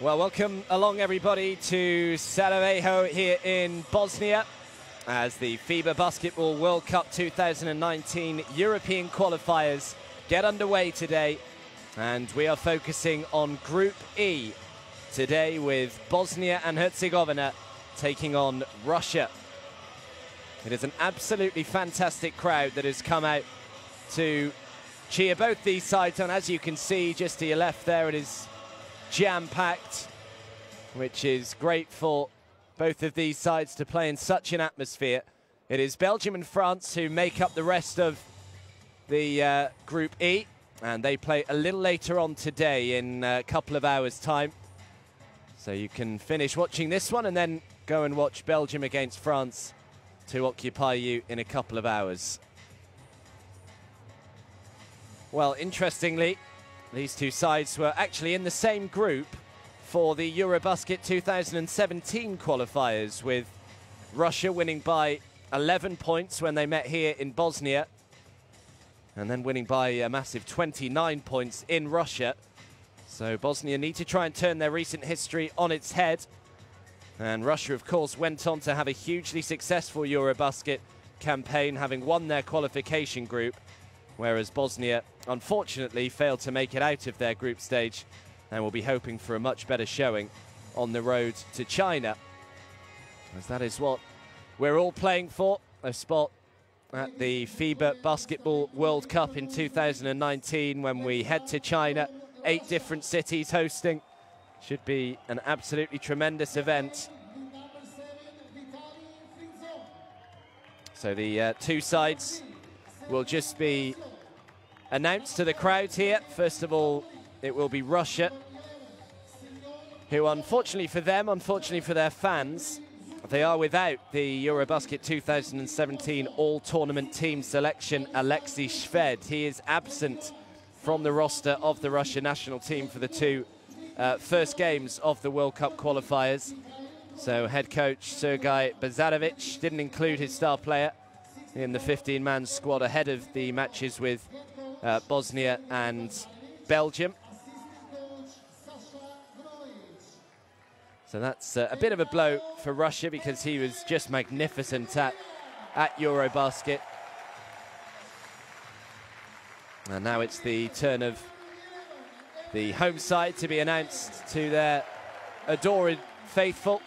Well, welcome along everybody to Sarajevo here in Bosnia as the FIBA Basketball World Cup 2019 European Qualifiers get underway today. And we are focusing on Group E today with Bosnia and Herzegovina taking on Russia. It is an absolutely fantastic crowd that has come out to cheer both these sides on. As you can see just to your left there, it is jam-packed, which is great for both of these sides to play in such an atmosphere. It is Belgium and France who make up the rest of the Group E, and they play a little later on today in a couple of hours' time. So you can finish watching this one and then go and watch Belgium against France to occupy you in a couple of hours. Well, interestingly, these two sides were actually in the same group for the Eurobasket 2017 qualifiers, with Russia winning by 11 points when they met here in Bosnia, and then winning by a massive 29 points in Russia. So Bosnia need to try and turn their recent history on its head. And Russia, of course, went on to have a hugely successful Eurobasket campaign, having won their qualification group, whereas Bosnia, unfortunately, failed to make it out of their group stage and will be hoping for a much better showing on the road to China, as that is what we're all playing for, a spot at the FIBA Basketball World Cup in 2019 when we head to China. 8 different cities hosting. Should be an absolutely tremendous event. So the two sides will just be announced to the crowd here. First of all, it will be Russia, who unfortunately for them, unfortunately for their fans, they are without the Eurobasket 2017 all-tournament team selection, Alexei Shved. He is absent from the roster of the Russian national team for the two first games of the World Cup qualifiers. So head coach Sergei Bazarovich didn't include his star player in the 15-man squad ahead of the matches with Bosnia and Belgium. So that's a bit of a blow for Russia, because he was just magnificent at Eurobasket. And now it's the turn of the home side to be announced to their adored faithful.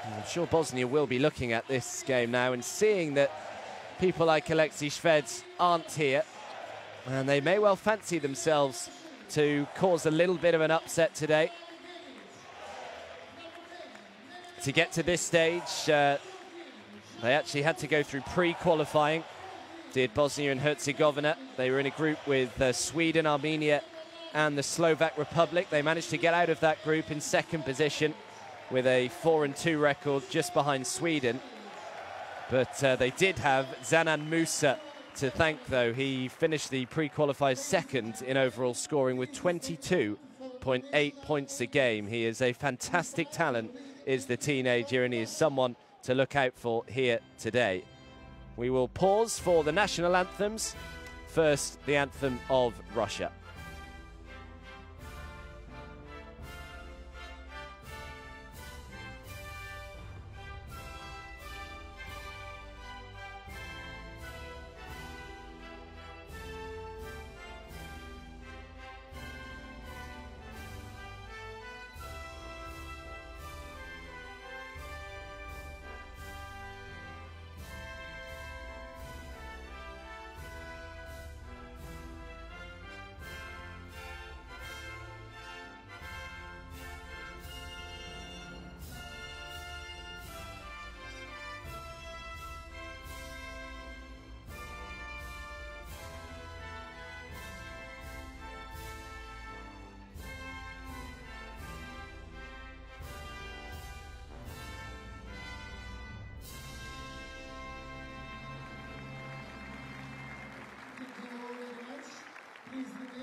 I'm sure Bosnia will be looking at this game now and seeing that people like Alexei Shved aren't here, and they may well fancy themselves to cause a little bit of an upset today. To get to this stage, they actually had to go through pre-qualifying, did Bosnia and Herzegovina. They were in a group with Sweden, Armenia and the Slovak Republic. They managed to get out of that group in second position with a 4-2 record, just behind Sweden. But they did have Zanan Musa to thank, though. He finished the pre-qualified second in overall scoring with 22.8 points a game. He is a fantastic talent, is the teenager, and he is someone to look out for here today. We will pause for the national anthems. First, the anthem of Russia.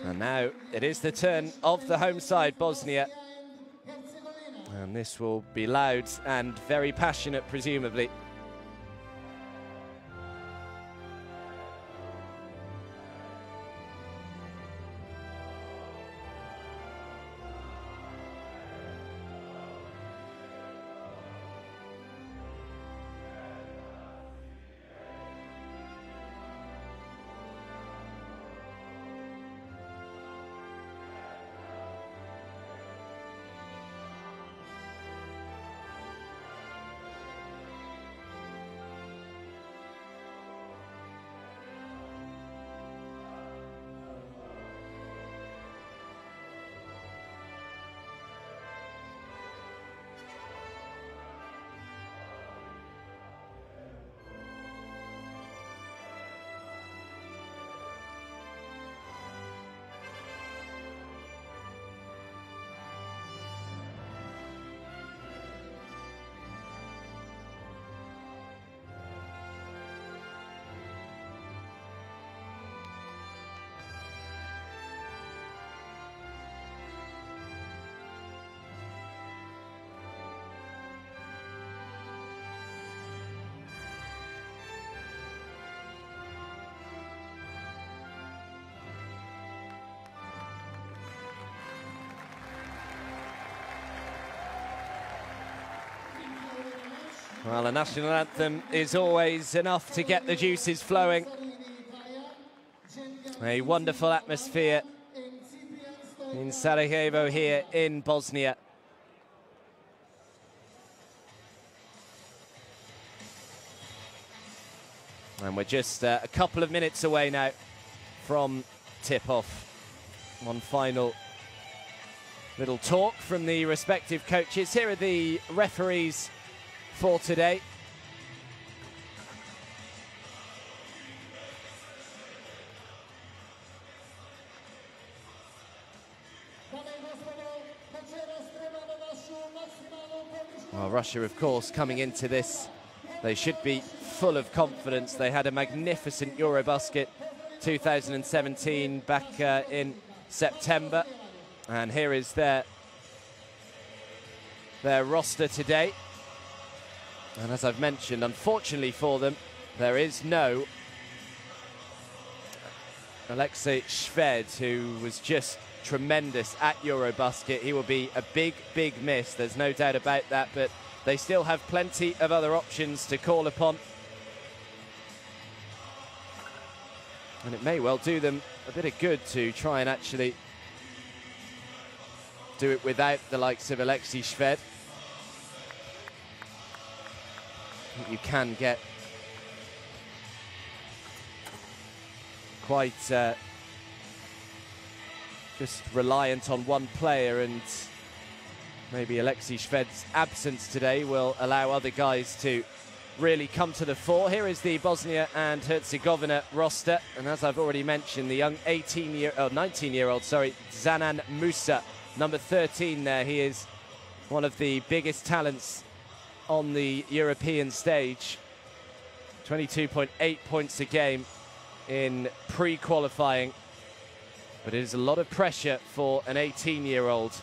And now it is the turn of the home side, Bosnia. And this will be loud and very passionate, presumably. Well, a national anthem is always enough to get the juices flowing. A wonderful atmosphere in Sarajevo here in Bosnia. And we're just a couple of minutes away now from tip-off. One final little talk from the respective coaches. Here are the referees for today. Well, Russia, of course, coming into this, they should be full of confidence. They had a magnificent Eurobasket 2017 back in September. And here is their roster today. And as I've mentioned, unfortunately for them, there is no Alexei Shved, who was just tremendous at Eurobasket. He will be a big, big miss. There's no doubt about that, but they still have plenty of other options to call upon. And it may well do them a bit of good to try and actually do it without the likes of Alexei Shved. You can get quite just reliant on one player, and maybe Alexei Shved's absence today will allow other guys to really come to the fore. Here is the Bosnia and Herzegovina roster, and as I've already mentioned, the young 19-year-old, Zanan Musa, number 13 there. He is one of the biggest talents on the European stage. 22.8 points a game in pre-qualifying. But it is a lot of pressure for an 18-year-old.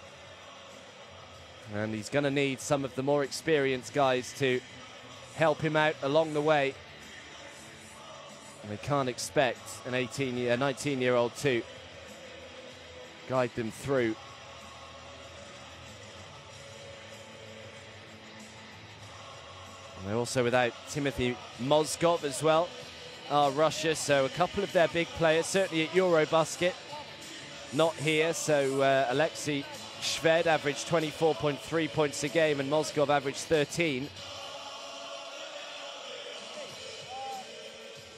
And he's going to need some of the more experienced guys to help him out along the way. And they can't expect an 19-year-old to guide them through. And they're also without Timothy Mozgov as well, Russia. So a couple of their big players, certainly at Eurobasket, not here. So Alexei Shved averaged 24.3 points a game and Mozgov averaged 13.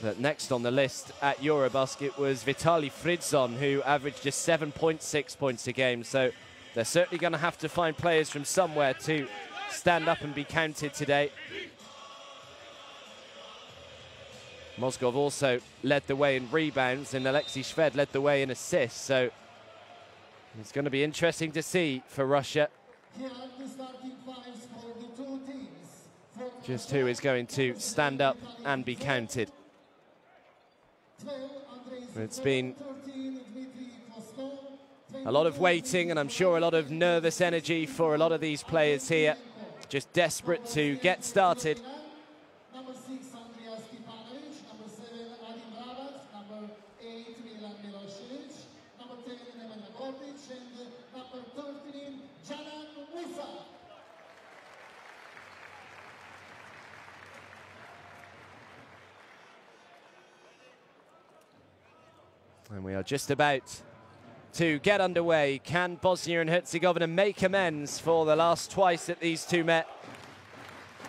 But next on the list at Eurobasket was Vitaly Fridzon, who averaged just 7.6 points a game. So they're certainly going to have to find players from somewhere to stand up and be counted today. Mozgov also led the way in rebounds, and Alexei Shved led the way in assists. So it's going to be interesting to see for Russia just who is going to stand up and be counted. It's been a lot of waiting, and I'm sure a lot of nervous energy for a lot of these players here. Just desperate to get started. And we are just about to get underway. Can Bosnia and Herzegovina make amends for the last twice that these two met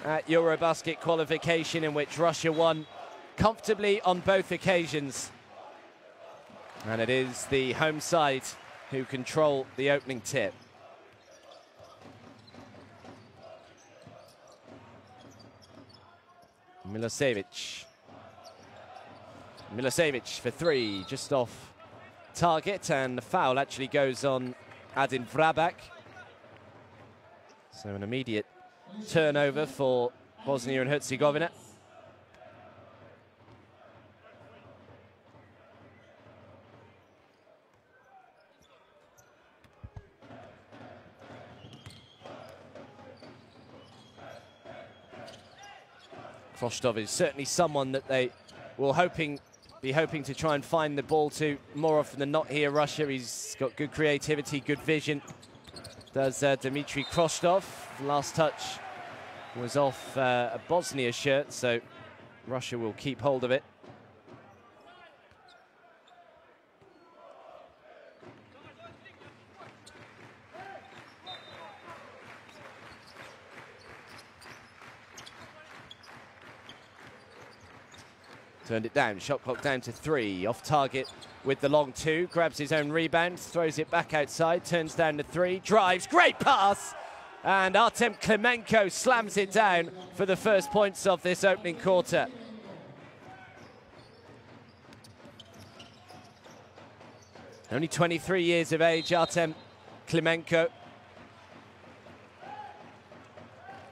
at Eurobasket qualification, in which Russia won comfortably on both occasions? And it is the home side who control the opening tip. Milosevic for three, just off target, and the foul actually goes on Adin Vrabak. So an immediate turnover for Bosnia and Herzegovina. Krostov is certainly someone that they will be hoping to try and find the ball to more often than not here. Russia, he's got good creativity, good vision. Does Dmitry Krostov. Last touch was off a Bosnia shirt, so Russia will keep hold of it. Turned it down, shot clock down to 3, off target with the long 2, grabs his own rebound, throws it back outside, turns down to 3, drives, great pass! And Artem Klimenko slams it down for the first points of this opening quarter. Only 23 years of age, Artem Klimenko.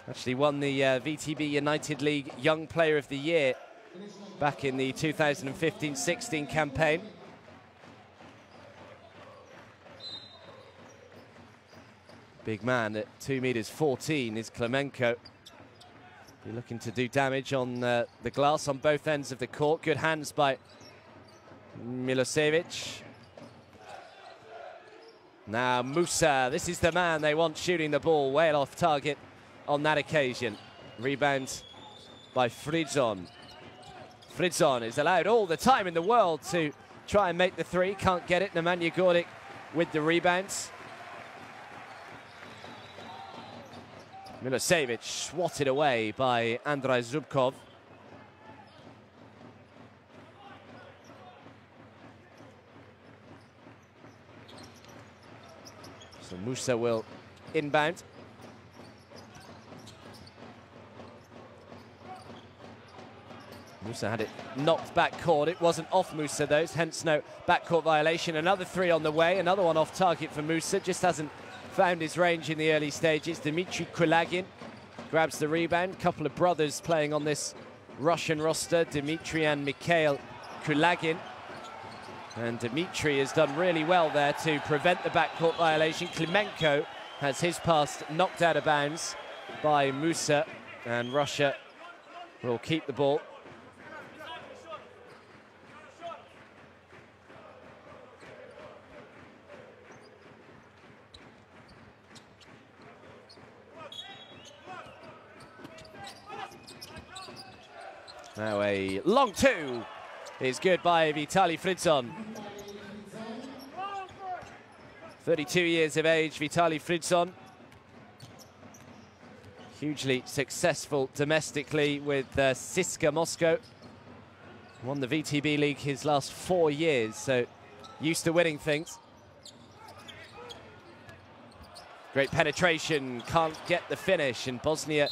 Actually won the VTB United League Young Player of the Year back in the 2015-16 campaign. Big man at 2 meters 14 is Klimenko. Be looking to do damage on the glass on both ends of the court. Good hands by Milosevic. Now Musa, this is the man they want shooting the ball well off target on that occasion. Rebound by Fridzon. Fridzon is allowed all the time in the world to try and make the 3. Can't get it. Nemanja Goric with the rebounds. Milosevic swatted away by Andrei Zubkov. So Musa will inbound. Musa had it knocked back court. It wasn't off Musa though, hence no backcourt violation. Another 3 on the way, another one off target for Musa. Just hasn't found his range in the early stages. Dmitry Kulagin grabs the rebound. Couple of brothers playing on this Russian roster, Dmitry and Mikhail Kulagin. And Dmitry has done really well there to prevent the backcourt violation. Klimenko has his pass knocked out of bounds by Musa, and Russia will keep the ball. Now a long 2 is good by Vitaly Fridzon. 32 years of age, Vitaly Fridzon. Hugely successful domestically with CSKA Moscow. Won the VTB League his last 4 years, so used to winning things. Great penetration, can't get the finish, and Bosnia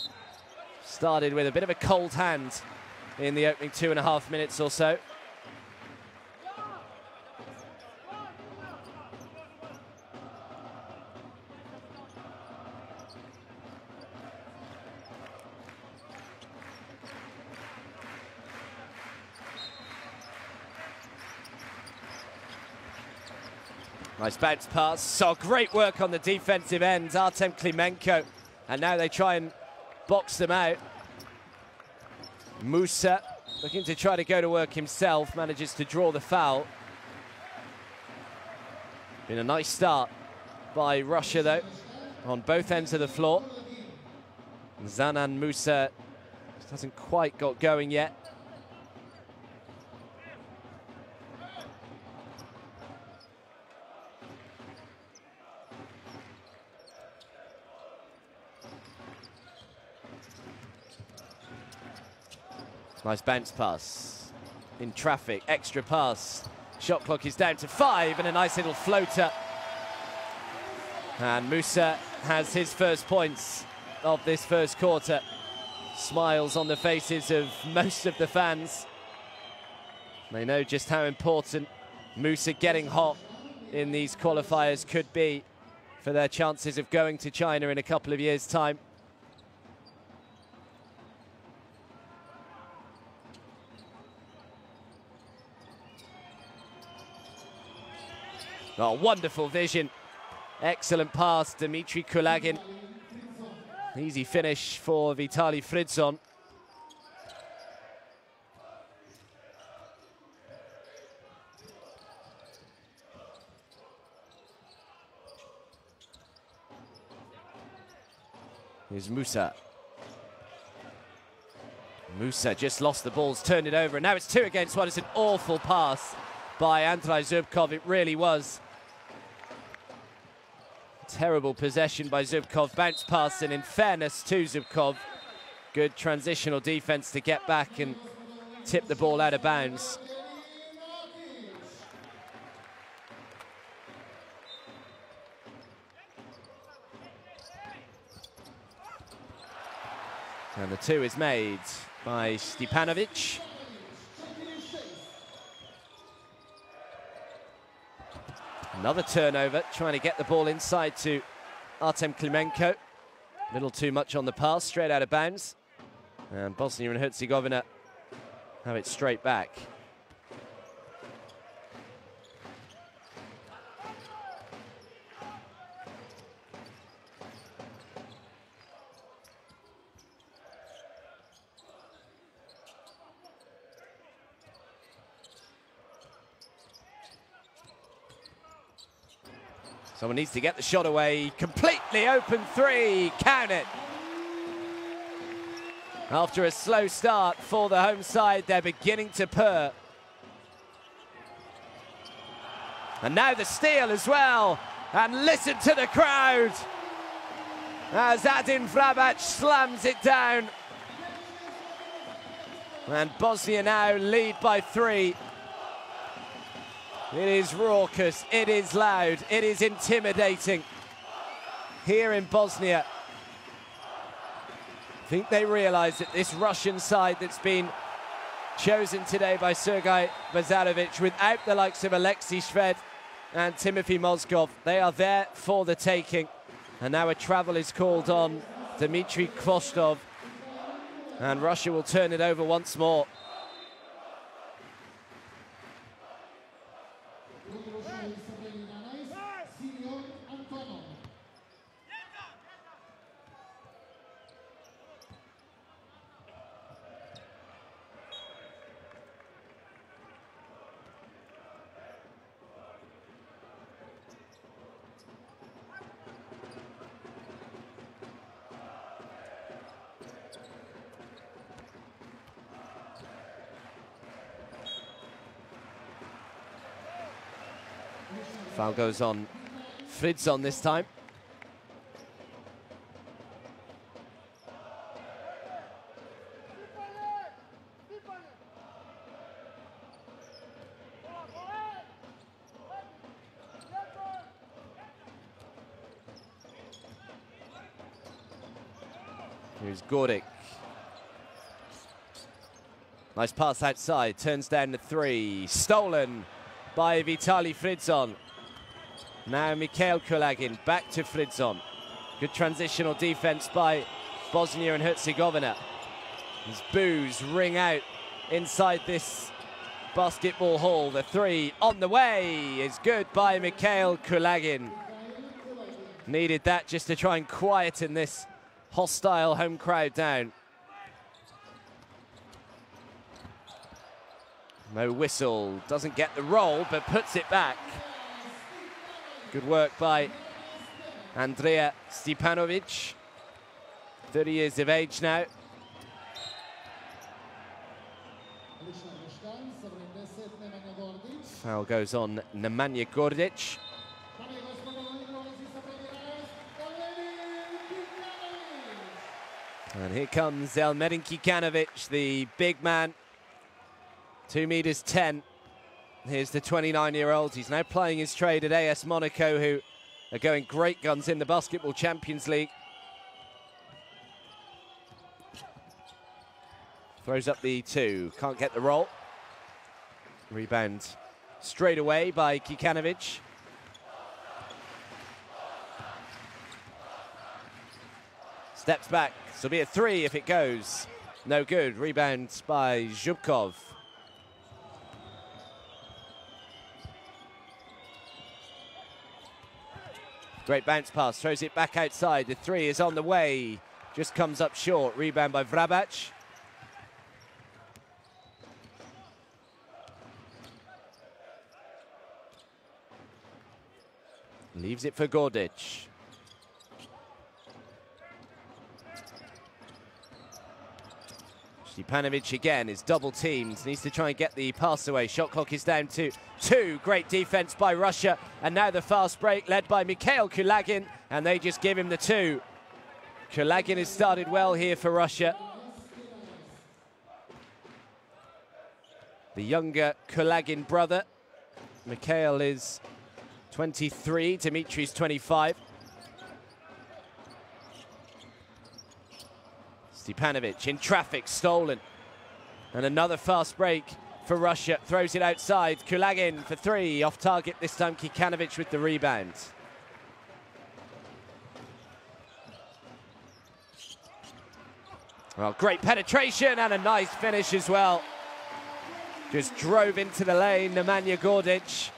started with a bit of a cold hand in the opening 2.5 minutes or so. Nice bounce pass, so great work on the defensive end, Artem Klimenko, and now they try and box them out. Musa looking to try to go to work himself, manages to draw the foul. Been a nice start by Russia though, on both ends of the floor. Zanan Musa just hasn't quite got going yet. Nice bounce pass, in traffic, extra pass. Shot clock is down to 5 and a nice little floater. And Musa has his first points of this first quarter. Smiles on the faces of most of the fans. They know just how important Musa getting hot in these qualifiers could be for their chances of going to China in a couple of years' time. Oh, wonderful vision. Excellent pass, Dmitry Kulagin. Easy finish for Vitaly Fridzon. Here's Musa. Musa just lost the balls, turned it over, and now it's 2 against 1. It's an awful pass by Andrei Zubkov. It really was. Terrible possession by Zubkov. Bounce pass, and in fairness to Zubkov, good transitional defense to get back and tip the ball out of bounds. And the 2 is made by Stepanovic. Another turnover, trying to get the ball inside to Artem Klimenko. A little too much on the pass, straight out of bounds. And Bosnia and Herzegovina have it straight back. Someone needs to get the shot away. Completely open 3. Count it. After a slow start for the home side, they're beginning to purr. And now the steal as well. And listen to the crowd as Adin Vrabac slams it down. And Bosnia now lead by 3. It is raucous, it is loud, it is intimidating here in Bosnia. I think they realise that this Russian side that's been chosen today by Sergei Bazarovich, without the likes of Alexei Shved and Timothy Mozgov, they are there for the taking. And now a travel is called on Dmitry Kvostov, and Russia will turn it over once more. Foul goes on Fridzon this time. Here's Gordic. Nice pass outside, turns down the 3. Stolen by Vitaly Fridzon. Now Mikhail Kulagin, back to Fridzon. Good transitional defense by Bosnia and Herzegovina. As boos ring out inside this basketball hall. The 3 on the way is good by Mikhail Kulagin. Needed that just to try and quieten this hostile home crowd down. No whistle, doesn't get the roll, but puts it back. Good work by Andrea Stepanovic, 30 years of age now. Foul goes on Nemanja Gordic. And here comes Elmerin Kikanovic, the big man, 2 meters 10. Here's the 29-year-old. He's now playing his trade at AS Monaco, who are going great guns in the Basketball Champions League. Throws up the 2, can't get the roll. Rebound straight away by Kikanovic. Steps back, this will be a 3 if it goes. No good, rebound by Zubkov. Great bounce pass, throws it back outside. The 3 is on the way, just comes up short. Rebound by Vrabac. Leaves it for Gordic. Stepanovic again is double teamed, needs to try and get the pass away. Shot clock is down to 2. Great defense by Russia, and now the fast break led by Mikhail Kulagin, and they just give him the 2. Kulagin has started well here for Russia. The younger Kulagin brother, Mikhail, is 23, Dimitri's 25. Stepanovic in traffic, stolen. And another fast break for Russia. Throws it outside. Kulagin for 3. Off target this time. Kikanovic with the rebound. Well, great penetration and a nice finish as well. Just drove into the lane. Nemanja Gordic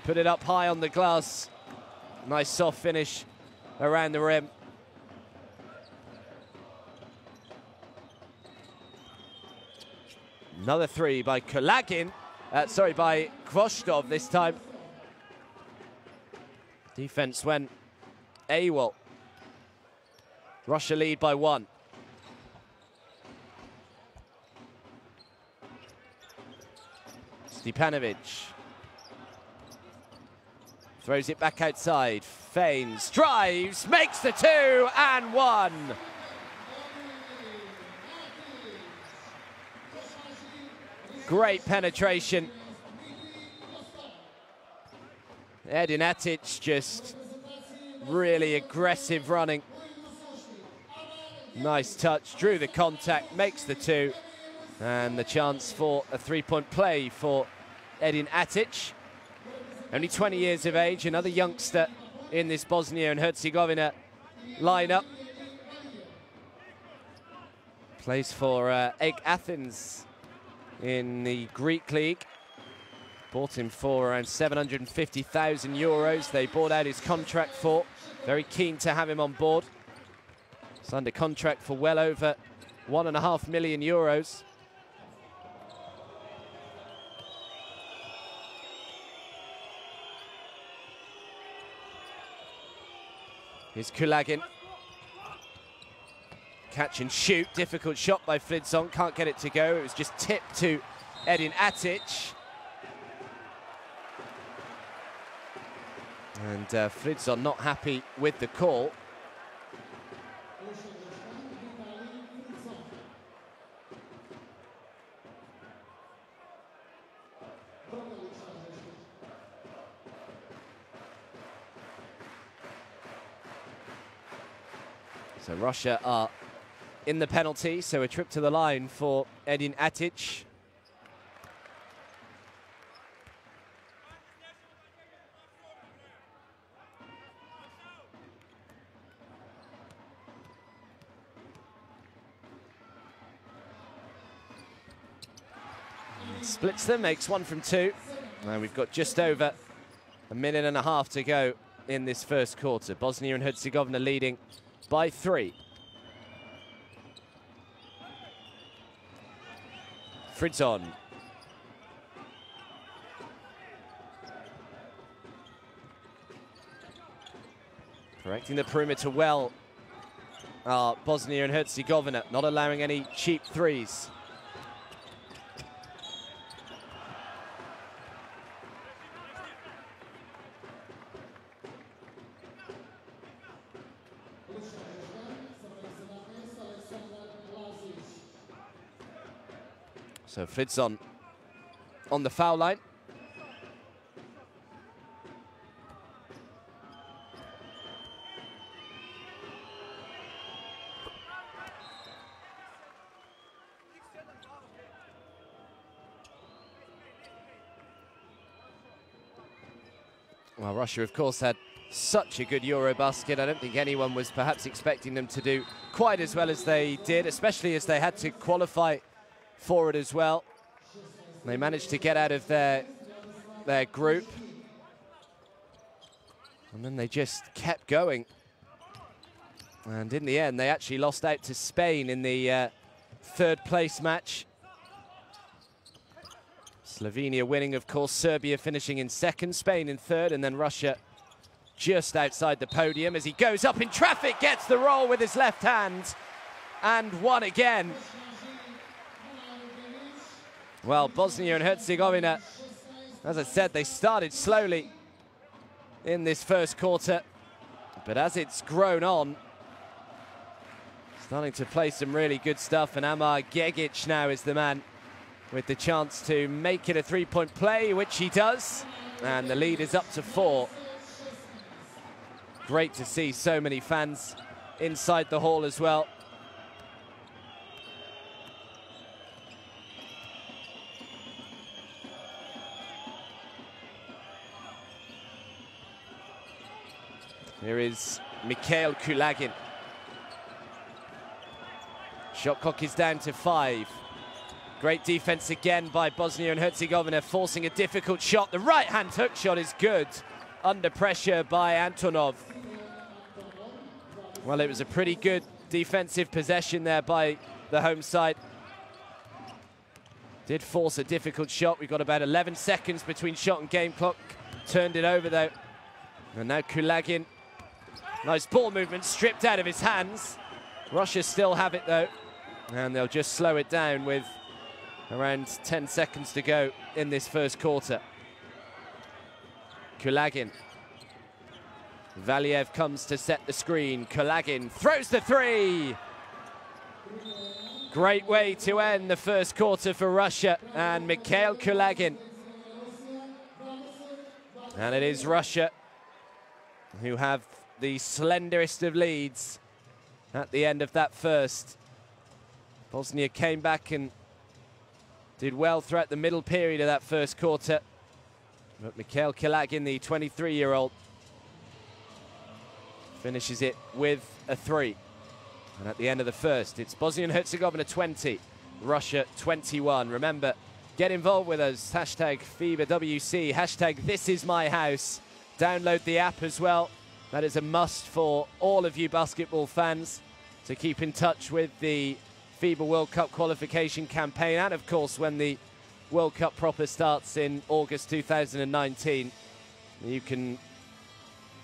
put it up high on the glass. Nice soft finish around the rim. Another 3 by Kulagin, by Kvostov this time. Defense went AWOL. Russia lead by 1. Stepanovic throws it back outside, feigns, drives, makes the 2 and 1. Great penetration. Edin Atic just really aggressive running. Nice touch, drew the contact, makes the 2. And the chance for a 3-point play for Edin Atic. Only 20 years of age, another youngster in this Bosnia and Herzegovina lineup. Plays for AEK Athens in the Greek league. Bought him for around 750,000 euros. They bought out his contract for. Very keen to have him on board. He's under contract for well over 1.5 million euros. Here's Kulagin. Catch and shoot, difficult shot by Fridzon, can't get it to go. It was just tipped to Edin Atic. And Fridzon not happy with the call. So Russia are in the penalty, so a trip to the line for Edin Atic. Splits them, makes 1 from 2. And we've got just over 1.5 minutes to go in this first quarter. Bosnia and Herzegovina leading by 3. Fridzon. Correcting the perimeter well. Bosnia and Herzegovina, not allowing any cheap threes. So Fridzon on the foul line. Well, Russia, of course, had such a good Eurobasket. I don't think anyone was perhaps expecting them to do quite as well as they did, especially as they had to qualify for it as well. They managed to get out of their group. And then they just kept going. And in the end, they actually lost out to Spain in the third place match. Slovenia winning, of course, Serbia finishing in second, Spain in third, and then Russia just outside the podium as he goes up in traffic, gets the roll with his left hand, and won again. Well, Bosnia and Herzegovina, as I said, they started slowly in this first quarter, but as it's grown on, starting to play some really good stuff, and Amar Gegic now is the man with the chance to make it a three-point play, which he does, and the lead is up to 4. Great to see so many fans inside the hall as well. Here is Mikhail Kulagin. Shot clock is down to 5. Great defense again by Bosnia and Herzegovina, forcing a difficult shot. The right-hand hook shot is good, under pressure by Antonov. Well, it was a pretty good defensive possession there by the home side. Did force a difficult shot. We've got about 11 seconds between shot and game clock. Turned it over, though. And now Kulagin. Nice ball movement, stripped out of his hands. Russia still have it, though. And they'll just slow it down with around 10 seconds to go in this first quarter. Kulagin. Valiev comes to set the screen. Kulagin throws the 3. Great way to end the first quarter for Russia and Mikhail Kulagin. And it is Russia who have the slenderest of leads at the end of that first. Bosnia came back and did well throughout the middle period of that first quarter. But Mikhail Kulagin, the 23-year-old, finishes it with a 3. And at the end of the first, it's Bosnia and Herzegovina 20, Russia 21. Remember, get involved with us. Hashtag FIBA WC, hashtag This Is My House. Download the app as well. That is a must for all of you basketball fans to keep in touch with the FIBA World Cup qualification campaign, and of course when the World Cup proper starts in August 2019. You can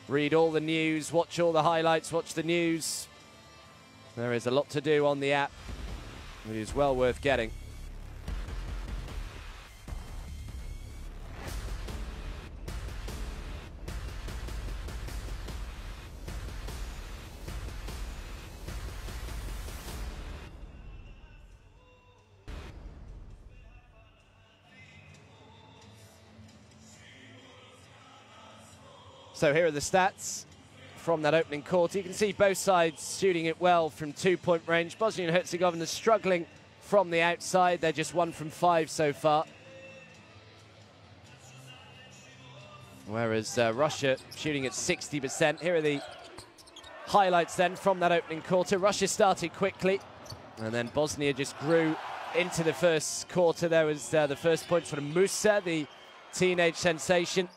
read all the news, watch all the highlights, watch the news. There is a lot to do on the app. It is well worth getting. So here are the stats from that opening quarter. You can see both sides shooting it well from 2-point range. Bosnia and Herzegovina struggling from the outside. They're just 1 from 5 so far. Whereas Russia shooting at 60%. Here are the highlights then from that opening quarter. Russia started quickly, and then Bosnia just grew into the first quarter. There was the first point from Musa, the teenage sensation.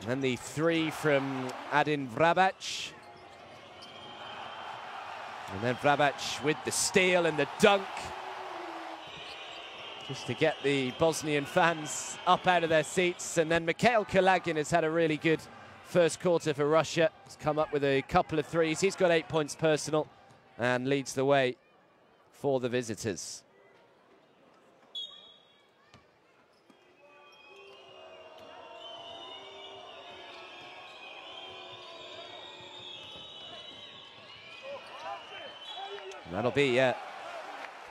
And then the 3 from Adin Vrabac. And then Vrabac with the steal and the dunk. Just to get the Bosnian fans up out of their seats. And then Mikhail Kulagin has had a really good first quarter for Russia. He's come up with a couple of threes. He's got 8 points personal and leads the way for the visitors. That'll be a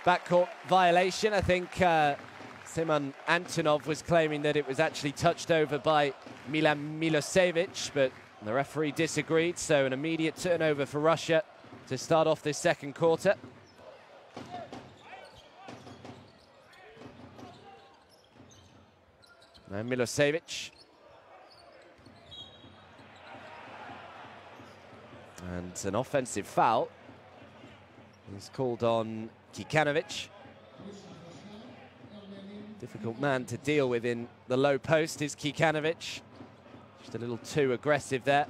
backcourt violation. I think Seman Antonov was claiming that it was actually touched over by Milan Milosevic, but the referee disagreed, so an immediate turnover for Russia to start off this second quarter. Now Milosevic. And an offensive foul. He's called on Kikanovic. Difficult man to deal with in the low post is Kikanovic. Just a little too aggressive there.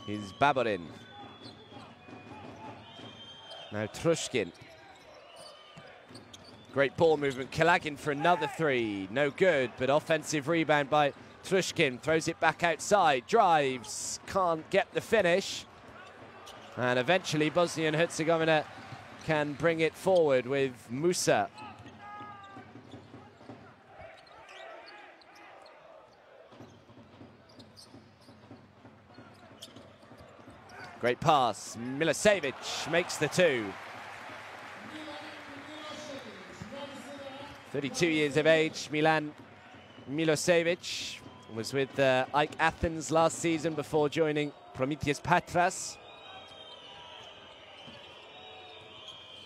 Here's Baborin. Now Trushkin. Great ball movement. Kulagin for another three. No good, but offensive rebound by Trushkin. Throws it back outside. Drives. Can't get the finish. And eventually Bosnia and Herzegovina can bring it forward with Musa. Great pass. Milosevic makes the two. 32 years of age, Milan Milosevic was with AEK Athens last season before joining Prometheus Patras.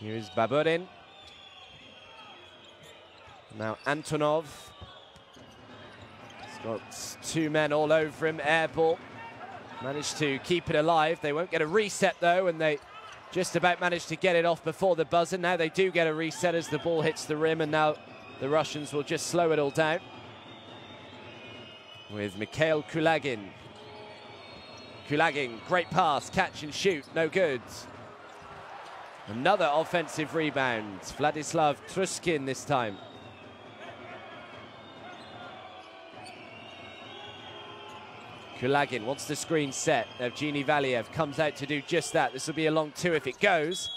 Here's Baburin. Now Antonov. He's got two men all over him, air ball. Managed to keep it alive. They won't get a reset though, and they just about managed to get it off before the buzzer. Now they do get a reset as the ball hits the rim, and now the Russians will just slow it all down. With Mikhail Kulagin. Kulagin, great pass, catch and shoot, no good. Another offensive rebound. Vladislav Trushkin this time. Kulagin wants the screen set. Evgeny Valiev comes out to do just that. This will be a long two if it goes,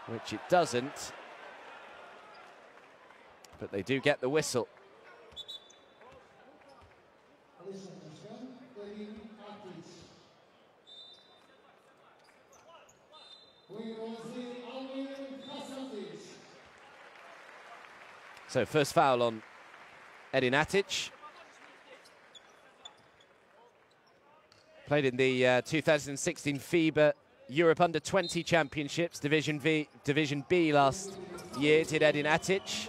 which it doesn't. But they do get the whistle. So first foul on Edin Atic. Played in the 2016 FIBA Europe Under-20 Championships, Division B last year, did Edin Atic.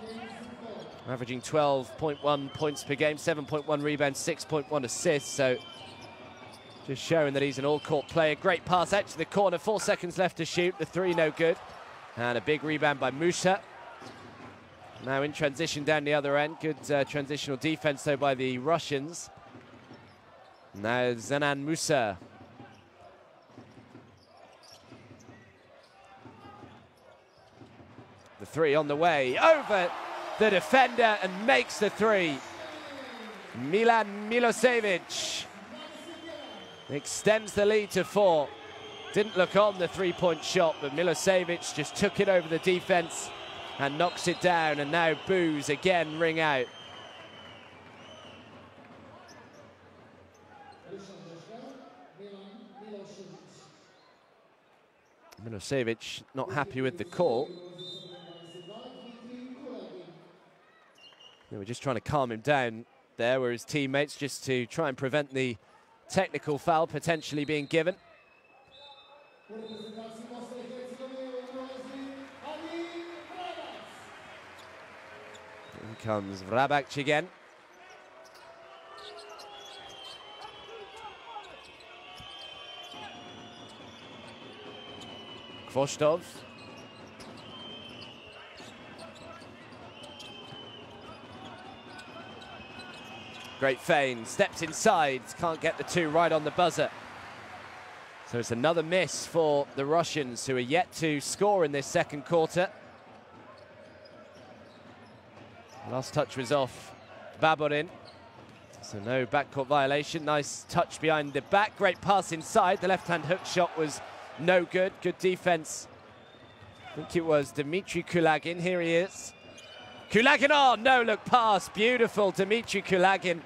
Averaging 12.1 points per game, 7.1 rebounds, 6.1 assists. So just showing that he's an all-court player. Great pass out to the corner, 4 seconds left to shoot. The three no good. And a big rebound by Musa. Now in transition down the other end. Good transitional defense though by the Russians. Now Zenan Musa. The three on the way, over the defender and makes the three. Milan Milosevic extends the lead to 4. Didn't look on the three-point shot, but Milosevic just took it over the defense and knocks it down, and now boos again ring out. Milosevic not happy with the call. They were just trying to calm him down there, were his teammates, just to try and prevent the technical foul potentially being given. In comes Vrabac again. Kvostov. Great feint, steps inside, can't get the two right on the buzzer. So it's another miss for the Russians, who are yet to score in this second quarter. Last touch was off Baburin. So no backcourt violation. Nice touch behind the back. Great pass inside. The left-hand hook shot was no good. Good defense. I think it was Dmitry Kulagin. Here he is. Kulagin, oh, no look pass. Beautiful, Dmitry Kulagin.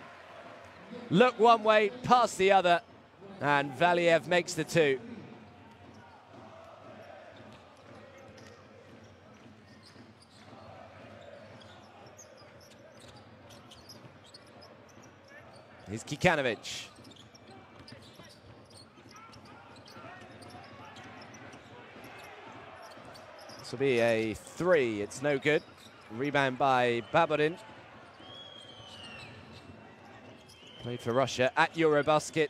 Look one way, pass the other. And Valiev makes the two. Here's Kikanovic. This will be a three. It's no good. Rebound by Baburin. Played for Russia at Eurobasket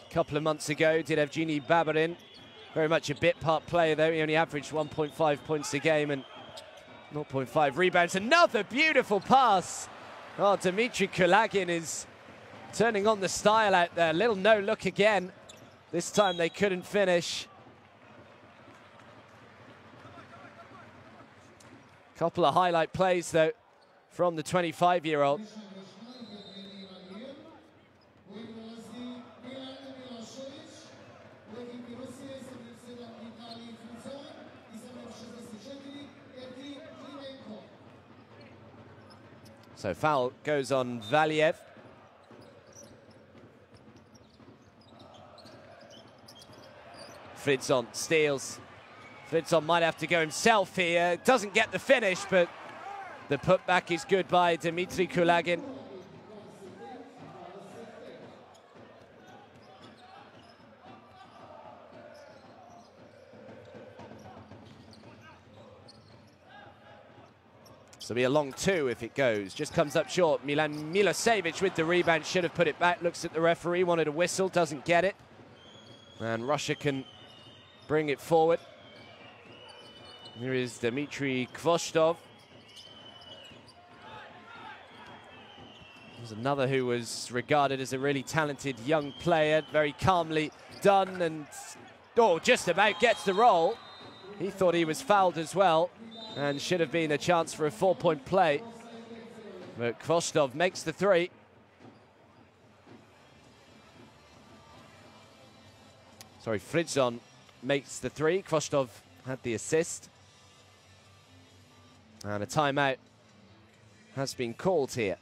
a couple of months ago. Did Evgeny Baburin. Very much a bit part player though. He only averaged 1.5 points a game and 0.5 rebounds. Another beautiful pass. Oh, Dmitry Kulagin is turning on the style out there. Little no look again. This time they couldn't finish. Couple of highlight plays, though, from the 25-year-old. So foul goes on Valiev. Fritzon steals. Fritzon might have to go himself here. Doesn't get the finish, but the putback is good by Dmitry Kulagin. So it'll be a long two if it goes. Just comes up short. Milan Milosevic with the rebound. Should have put it back. Looks at the referee. Wanted a whistle. Doesn't get it. And Russia can bring it forward. Here is Dmitry Kvostov. There's another who was regarded as a really talented young player. Very calmly done. And, oh, just about gets the roll. He thought he was fouled as well. And should have been a chance for a 4-point play. But Kvostov makes the three. Sorry, Fritzon makes the three. Kvostov had the assist. And a timeout has been called here.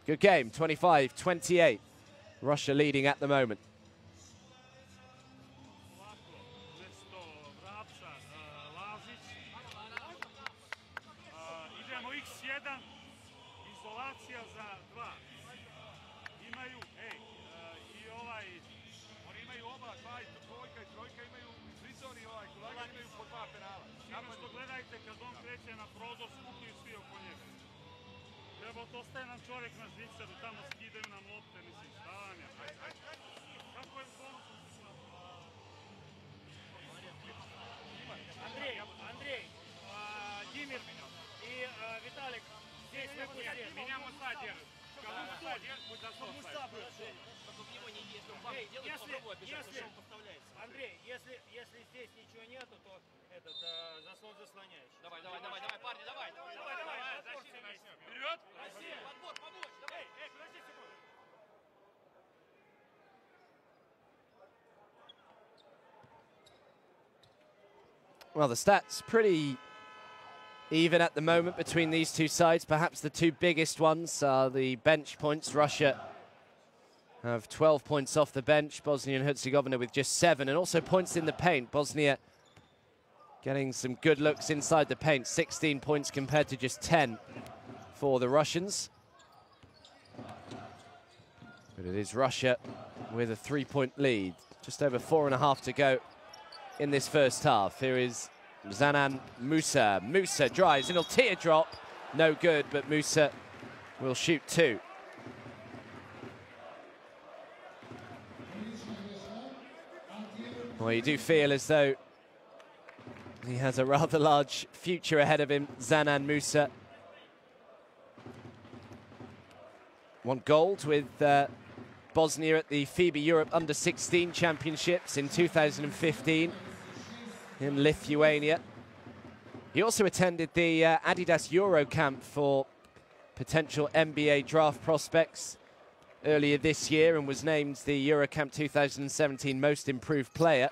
Good game, 25-28. Russia leading at the moment. Ostaje nam čovjek na žičaru, tamo skidaju nam lopte, mislim, šta vam je? Kako je bonus? Андрей, Димир и Виталик здесь выпустили. Меня Муса держит. Кого Муса держит, будь засов. Муса будет. Только в него не есть. Он бабу делает, попробуй обижать, что он подставляется. Андрей, если здесь ничего нету, то этот заслон заслоняешь. Давай, парни, давай. Защита начнем. Вперед! Подбор, помочь, давай. Подожди секунду. Well, the stats pretty even at the moment between these two sides. Perhaps the two biggest ones are the bench points. Russia have 12 points off the bench. Bosnia and Herzegovina with just 7. And also points in the paint. Bosnia getting some good looks inside the paint. 16 points compared to just 10 for the Russians. But it is Russia with a 3-point lead. Just over 4.5 to go in this first half. Here is Zanan Musa. Musa drives, and he'll teardrop. No good, but Musa will shoot 2. Well, you do feel as though he has a rather large future ahead of him, Zanan Musa. Won gold with Bosnia at the FIBA Europe Under-16 Championships in 2015 in Lithuania. He also attended the Adidas Euro Camp for potential NBA draft prospects earlier this year and was named the Eurocamp 2017 Most Improved Player.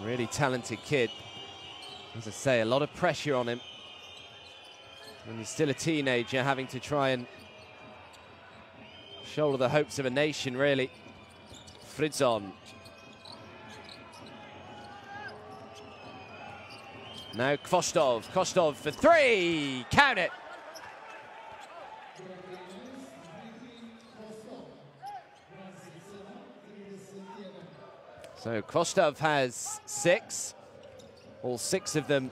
Really talented kid. As I say, a lot of pressure on him. When he's still a teenager, having to try and shoulder the hopes of a nation, really. Fritzon. Now Kvostov. Kvostov for 3. Count it. So Kvostov has 6. All 6 of them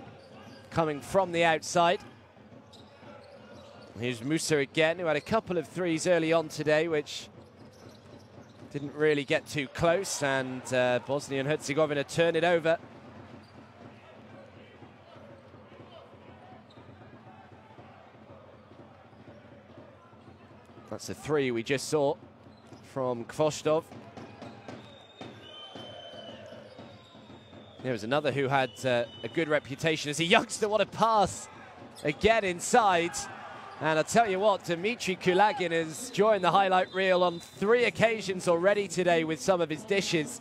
coming from the outside. Here's Musa again, who had a couple of threes early on today, which didn't really get too close, and Bosnia and Herzegovina turn it over. That's a 3 we just saw from Kvostov. There was another who had a good reputation as a youngster. What a pass again inside. And I'll tell you what, Dmitry Kulagin has joined the highlight reel on 3 occasions already today with some of his dishes.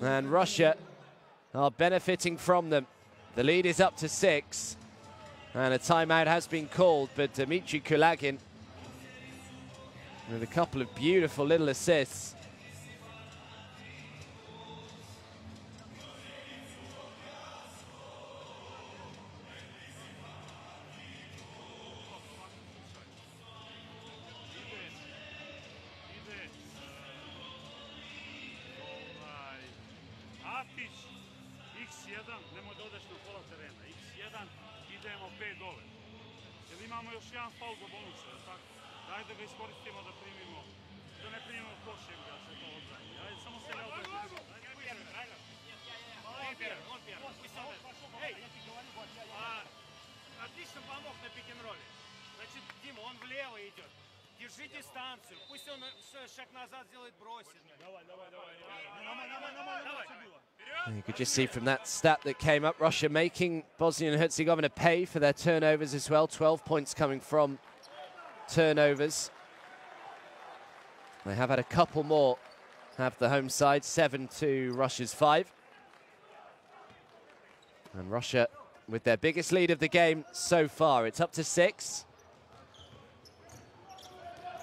And Russia are benefiting from them. The lead is up to 6. And a timeout has been called, but Dmitry Kulagin with a couple of beautiful little assists. Nemoj da odeš na pola terena. X1, idemo 5 dole. Jer imamo još jedan faul do bonusa, tako? Daj da ga iskoristimo da primimo, da ne primimo košem da se to odbrani. Ajde, samo se ne odbrani. Он первый. Пусть он... Эй! Отлично помог на пик-н-ролле. Значит, Дима, он влево идет. Держи дистанцию. Пусть он шаг назад сделает, бросит. Давай. You could just see from that stat that came up, Russia making Bosnia and Herzegovina pay for their turnovers as well. 12 points coming from turnovers. They have had a couple more, have the home side, 7 to Russia's 5. And Russia with their biggest lead of the game so far. It's up to 6.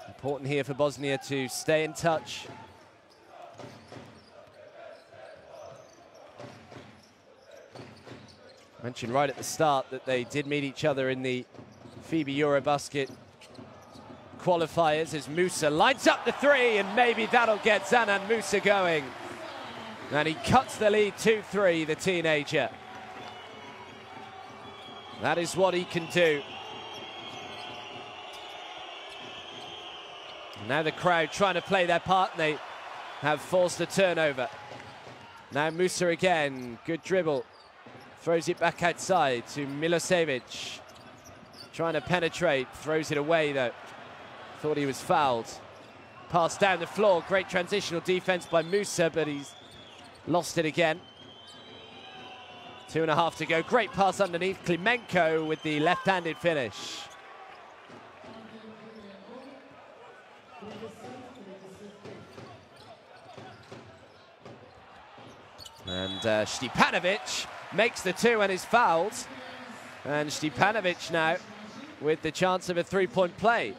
Important here for Bosnia to stay in touch. Mentioned right at the start that they did meet each other in the FIBA Eurobasket qualifiers as Musa lights up the 3, and maybe that'll get Zanan Musa going. And he cuts the lead 2-3, the teenager. That is what he can do. Now the crowd trying to play their part, and they have forced a turnover. Now Musa again, good dribble. Throws it back outside to Milosevic. Trying to penetrate, throws it away though. Thought he was fouled. Pass down the floor, great transitional defense by Musa, but he's lost it again. 2.5 to go, great pass underneath. Klimenko with the left-handed finish. And Stipanovic makes the 2 and is fouled. And Stipanovic now with the chance of a 3-point play.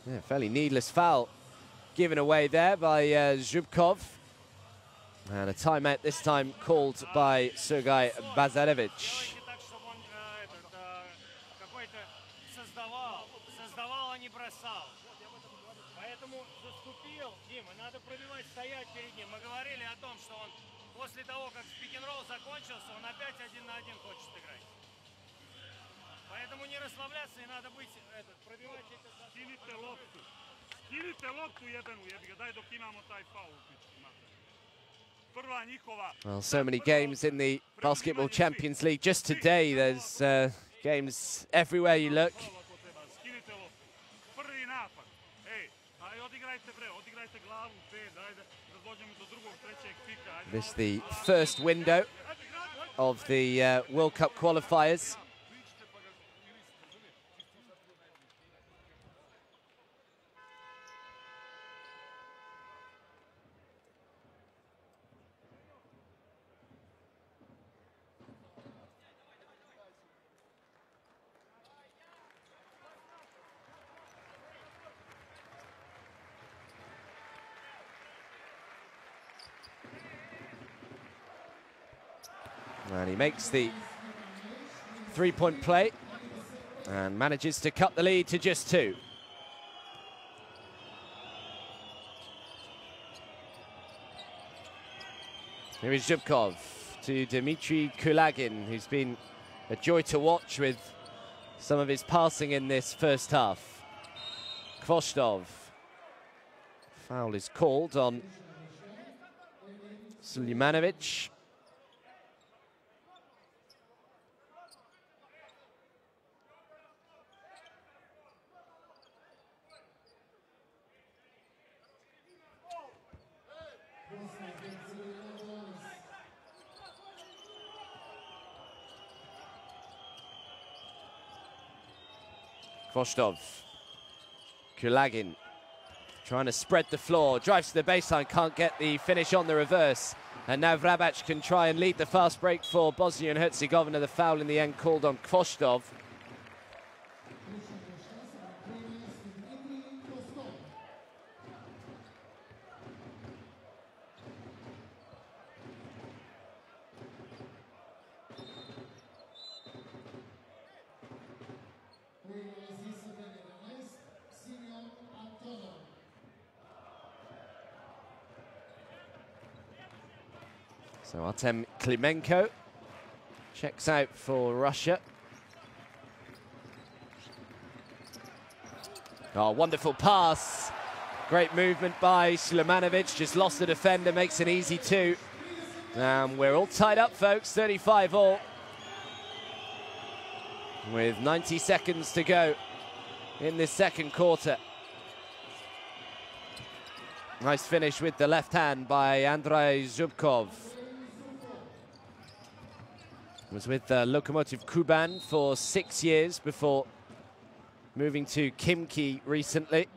Yeah, fairly needless foul given away there by Zhubkov. And a timeout this time called by Sergei Bazarevich. Поэтому не расслабляться и надо быть пробивать это. Скинite loptu jebenu, jebiga, daj dok imamo taj faul. Prva njihova. Well, so many games in the Basketball Champions League. Just today, there's games everywhere you look. Skinite loptu. Prvi napad. Ej, aj odigrajte bre, odigrajte glavu, ajde, da dođemo do drugog, trećeg pika. This is the first window of the World Cup qualifiers. And he makes the 3-point play and manages to cut the lead to just 2. Here is Zhubkov to Dmitry Kulagin, who's been a joy to watch with some of his passing in this first half. Kvostov. Foul is called on Suljmanovic. Kvostov. Kulagin trying to spread the floor, drives to the baseline, can't get the finish on the reverse. And now Vrabac can try and lead the fast break for Bosnia and Herzegovina. The foul in the end called on Kvostov. So Artem Klimenko checks out for Russia. Oh, wonderful pass. Great movement by Suljmanovic. Just lost the defender, makes an easy 2. We're all tied up, folks, 35 all. With 90 seconds to go in this second quarter. Nice finish with the left hand by Andrei Zubkov. Was with Lokomotiv Kuban for 6 years before moving to Khimki recently.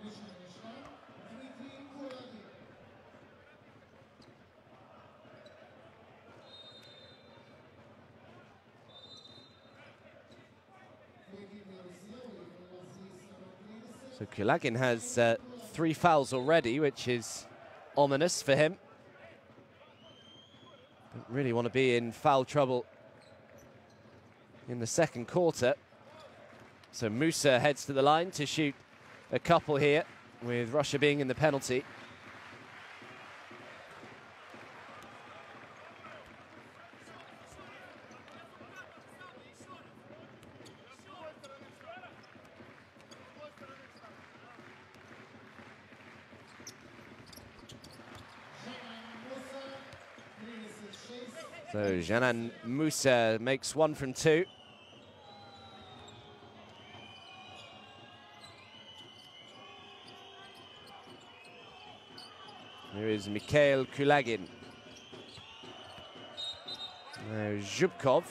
So Kulagin has 3 fouls already, which is ominous for him. Don't really want to be in foul trouble in the second quarter. So Musa heads to the line to shoot a couple here, with Russia being in the penalty. So Janan Musa makes 1 from 2. Here is Mikhail Kulagin. Now Zubkov.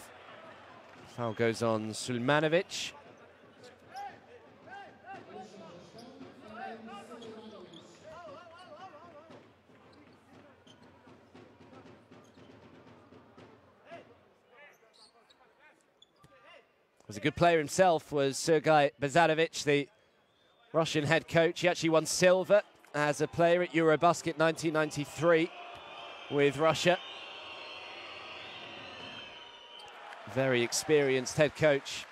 Foul goes on Suljmanovic. Was a good player himself, was Sergei Bazarovich, the Russian head coach. He actually won silver as a player at Eurobasket 1993 with Russia. Very experienced head coach.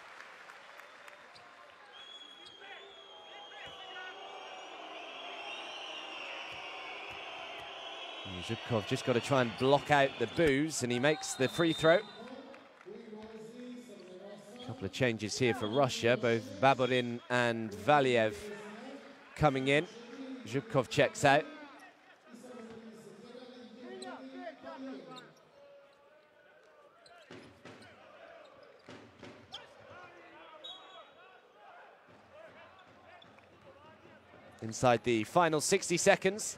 Zubkov just got to try and block out the boos, and he makes the free throw. A couple of changes here for Russia, both Baburin and Valiev coming in. Zubkov checks out. Inside the final 60 seconds.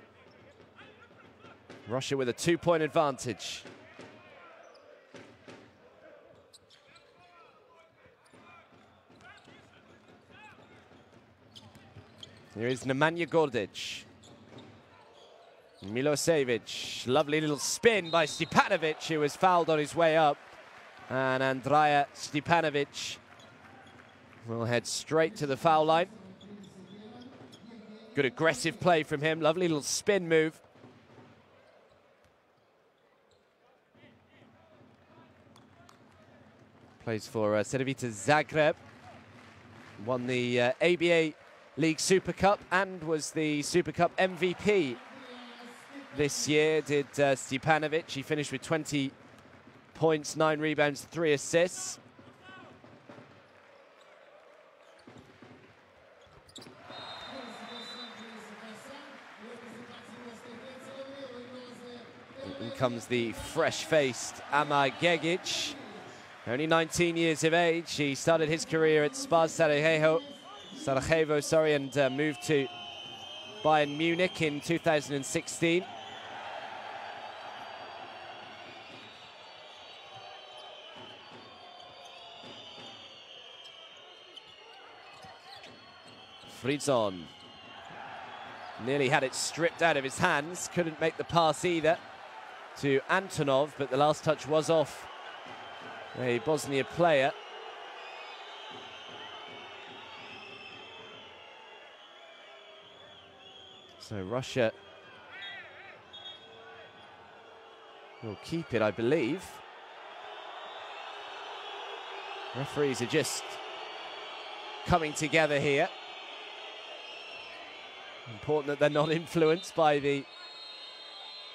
Russia with a 2-point advantage. Here is Nemanja Gordic. Milosevic, lovely little spin by Stepanovic, who was fouled on his way up. And Andrea Stepanovic will head straight to the foul line. Good aggressive play from him, lovely little spin move. Plays for Crvena Zagreb. Won the ABA League Super Cup and was the Super Cup MVP this year, did Stepanovic. He finished with 20 points, 9 rebounds, 3 assists. In comes the fresh-faced Amar Gegic, only 19 years of age. He started his career at Sparta Sarajevo, and moved to Bayern Munich in 2016. Fritzon nearly had it stripped out of his hands, couldn't make the pass either to Antonov, but the last touch was off a Bosnia player. So Russia will keep it, I believe. Referees are just coming together here. Important that they're not influenced by the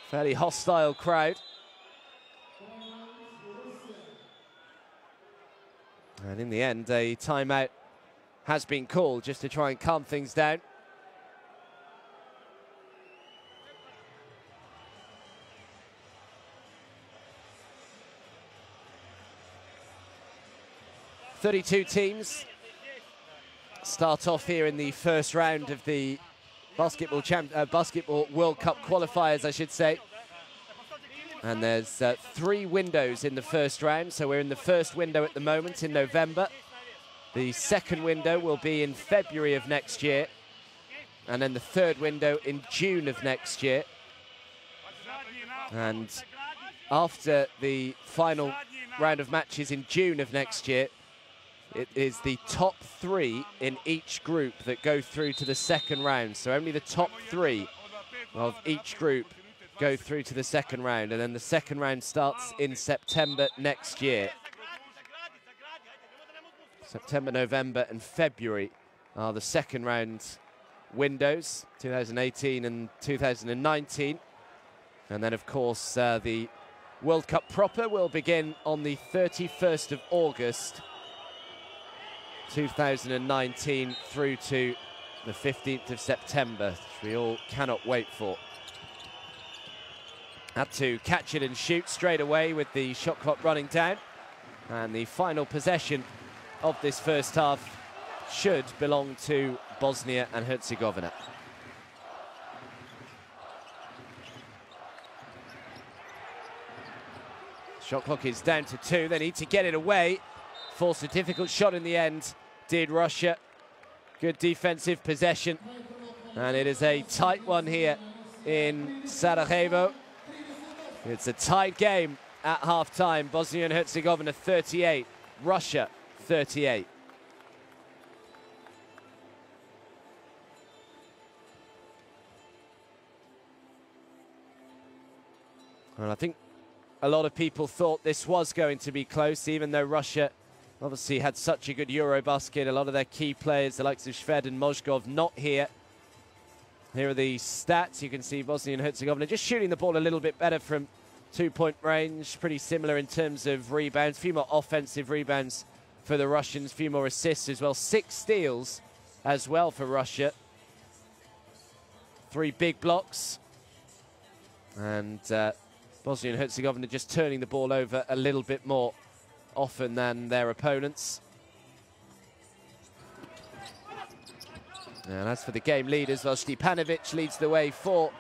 fairly hostile crowd. And in the end, a timeout has been called just to try and calm things down. "32 teams start off here in the first round of the Basketball World Cup qualifiers, I should say. And there's 3 windows in the first round, so we're in the first window at the moment in November. The second window will be in February of next year, and then the third window in June of next year. And after the final round of matches in June of next year, it is the top 3 in each group that go through to the second round. So only the top 3 of each group go through to the second round. And then the second round starts in September next year. September, November and February are the second round windows, 2018 and 2019. And then, of course, the World Cup proper will begin on the 31st of August 2019 through to the 15th of September, which we all cannot wait for. Had to catch it and shoot straight away with the shot clock running down. And the final possession of this first half should belong to Bosnia and Herzegovina. Shot clock is down to 2. They need to get it away. Forced a difficult shot in the end, did Russia. Good defensive possession. And it is a tight one here in Sarajevo. It's a tight game at half-time. Bosnia and Herzegovina 38, Russia 38. Well, I think a lot of people thought this was going to be close, even though Russia obviously had such a good Eurobasket. A lot of their key players, the likes of Shved and Mozgov, not here. Here are the stats. You can see Bosnia and Herzegovina just shooting the ball a little bit better from two-point range. Pretty similar in terms of rebounds. A few more offensive rebounds for the Russians. A few more assists as well. 6 steals as well for Russia. 3 big blocks. And Bosnia and Herzegovina just turning the ball over a little bit more often than their opponents. And as for the game leaders, well, Stipanovic leads the way for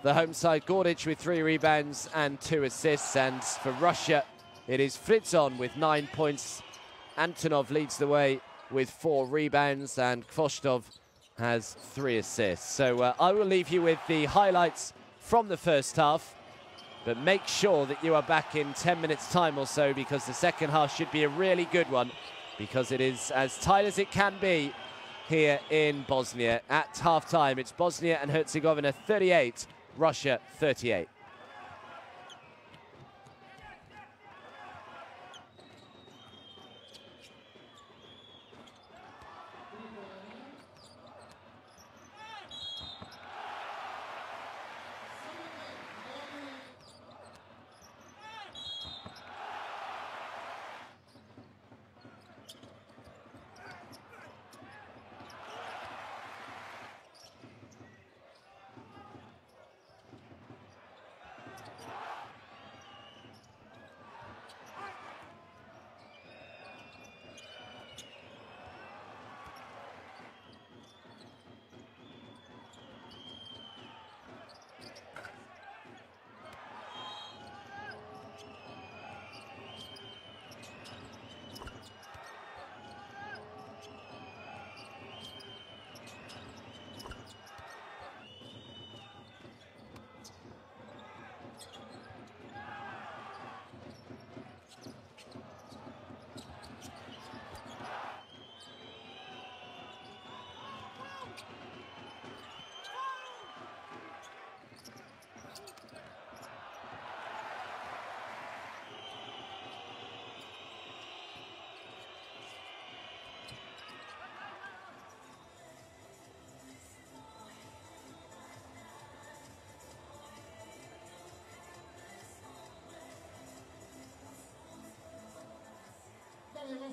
the home side. Goric with 3 rebounds and 2 assists. And for Russia, it is Fritzon with 9 points. Antonov leads the way with 4 rebounds, and Kvostov has 3 assists. So I will leave you with the highlights from the first half, but make sure that you are back in 10 minutes time or so, because the second half should be a really good one, because it is as tight as it can be here in Bosnia. At half-time, it's Bosnia and Herzegovina 38, Russia 38.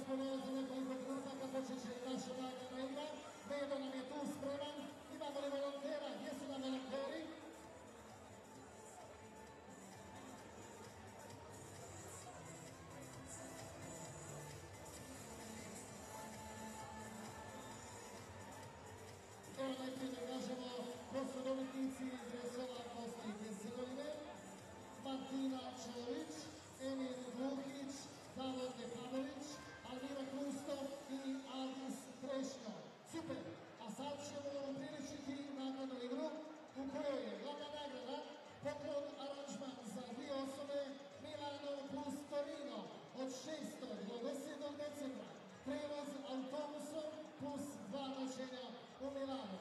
gospodo, za nekoliko trenutaka počeće naša nagrada igra. Medo nam je tu spreman. Imamo li volontera? Gdje su nam volonteri? Evo najprije da kažemo ko su dobitnici iz resora Bosne i Herzegovine. Martina Čović, Emil Vukić, Davor Dekadović, Almira Krusto i Aldis Trešnjo. Super! A sad ćemo priličiti nagradnu igru u kojoj je glavna nagrada poklon aranžman za 2 osobe Milano plus Torino od 6. do 10. decembra. Prevoz autobusom plus 2 noćenja u Milano.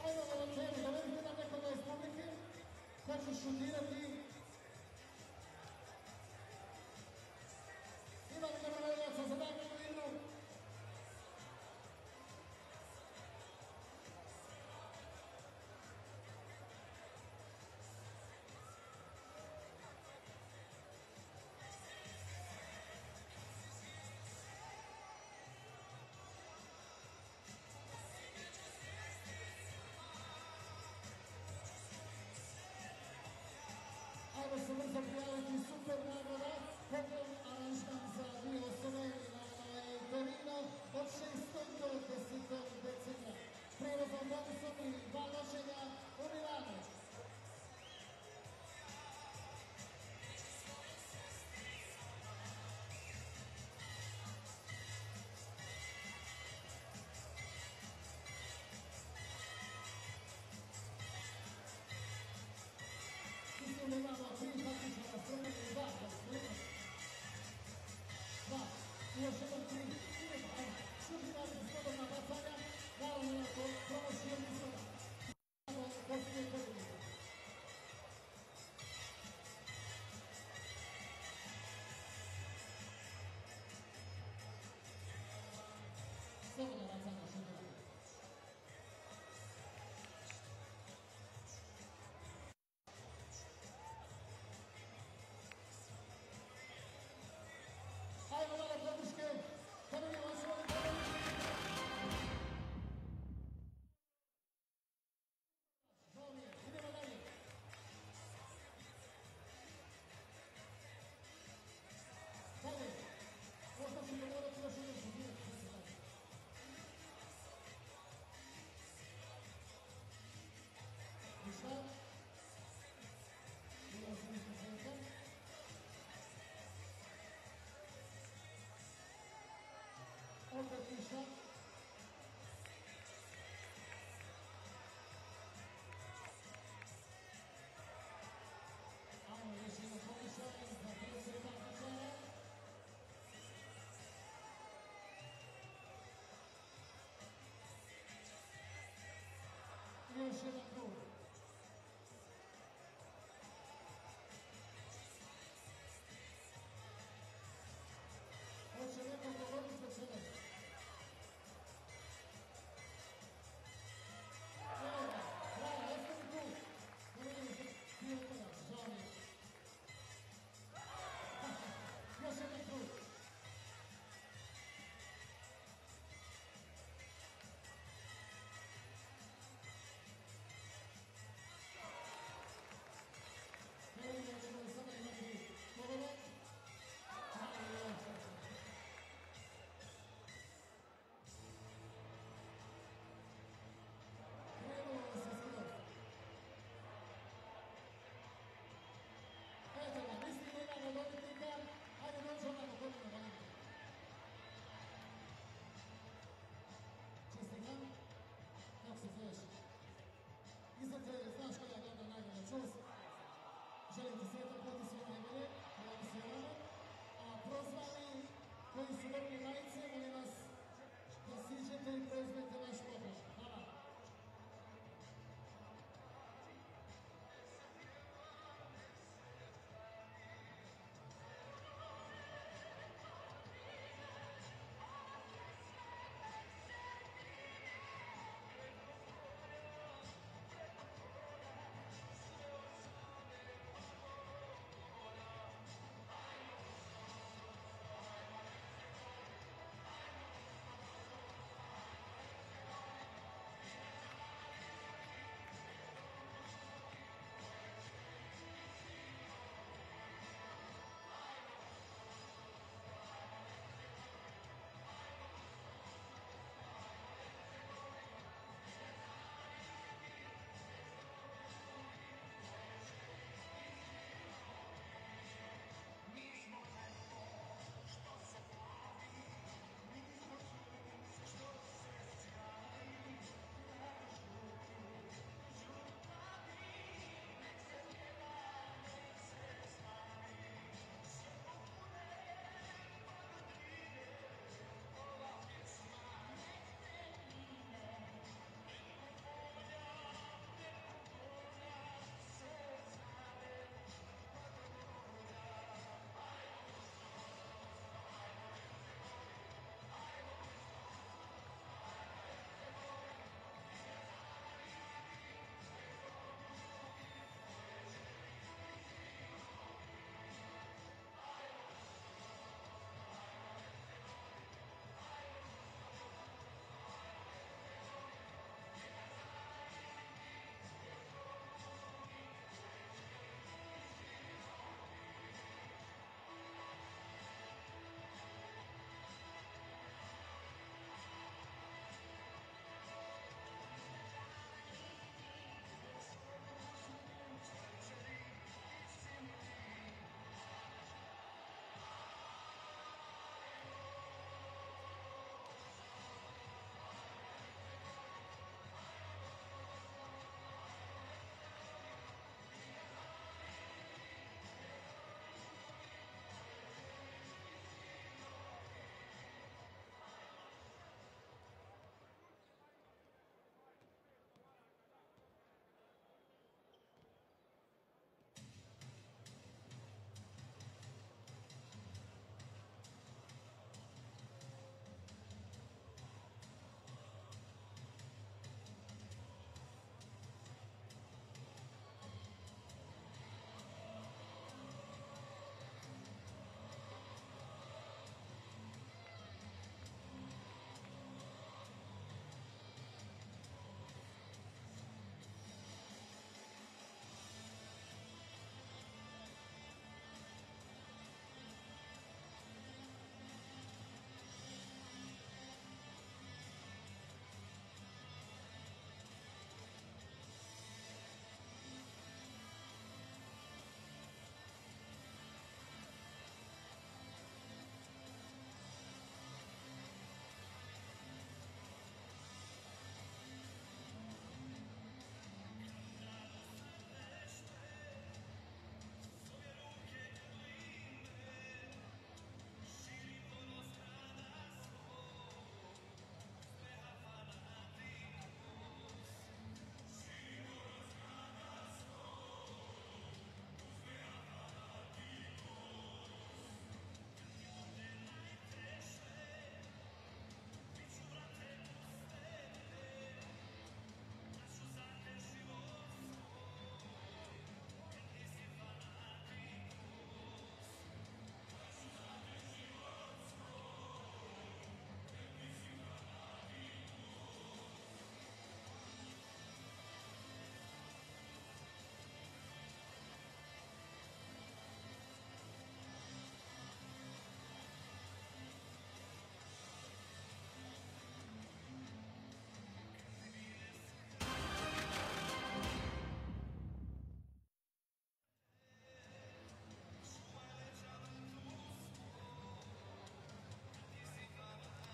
Ajmo volonteri, dovedite nam nekoga iz publike, ko će šutirati. Ima li dobrovoljaca za nagradu igru? Ajmo se brzo prijaviti, super nagrada, poklon aranžman za 2 osobe Milano i Torino od 6. do 10. decembra. Prevoz autobusom i 2 noćenja u Milano. Mislim da imamo 3 takmičara spremeni, 2, i još jedan 3. Idemo, ajmo, šutirali slobodna bacanja, naravno na to promoši jednu sada. Imamo posljednje pobjednike. Slobodna bacanja, šutirali. Ajmo malo podrške,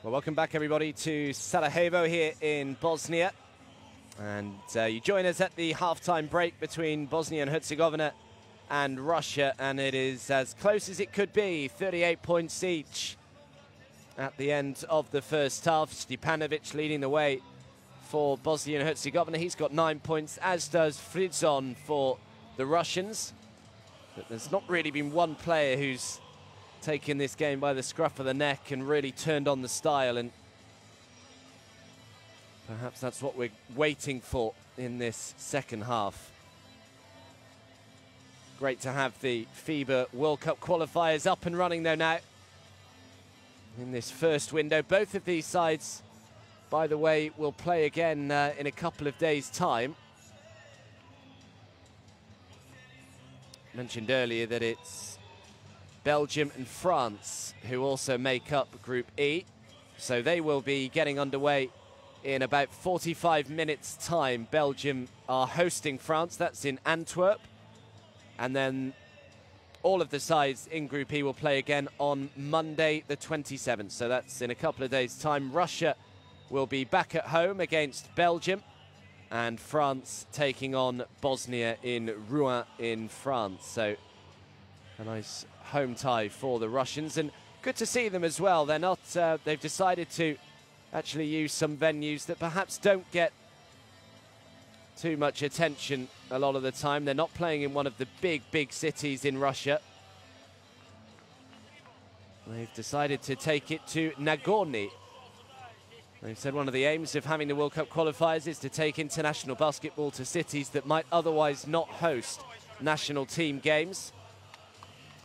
Well, welcome back, everybody, to Sarajevo here in Bosnia. And you join us at the halftime break between Bosnia and Herzegovina and Russia, and it is as close as it could be, 38 points each at the end of the first half. Stipanovic leading the way for Bosnia and Herzegovina. He's got 9 points, as does Fridzon for the Russians. But there's not really been one player who's taken this game by the scruff of the neck and really turned on the style, and perhaps that's what we're waiting for in this second half. Great to have the FIBA World Cup qualifiers up and running though now in this first window. Both of these sides, by the way, will play again in a couple of days' time. Mentioned earlier that it's Belgium and France who also make up Group E. So they will be getting underway in about 45 minutes' time. Belgium are hosting France. That's in Antwerp. And then all of the sides in Group E will play again on Monday the 27th. So that's in a couple of days' time. Russia will be back at home against Belgium, and France taking on Bosnia in Rouen in France. So a nice home tie for the Russians, and good to see them as well. They're not, they've decided to actually use some venues that perhaps don't get too much attention a lot of the time. They're not playing in one of the big cities in Russia. They've decided to take it to Nagorny. They've said one of the aims of having the World Cup qualifiers is to take international basketball to cities that might otherwise not host national team games.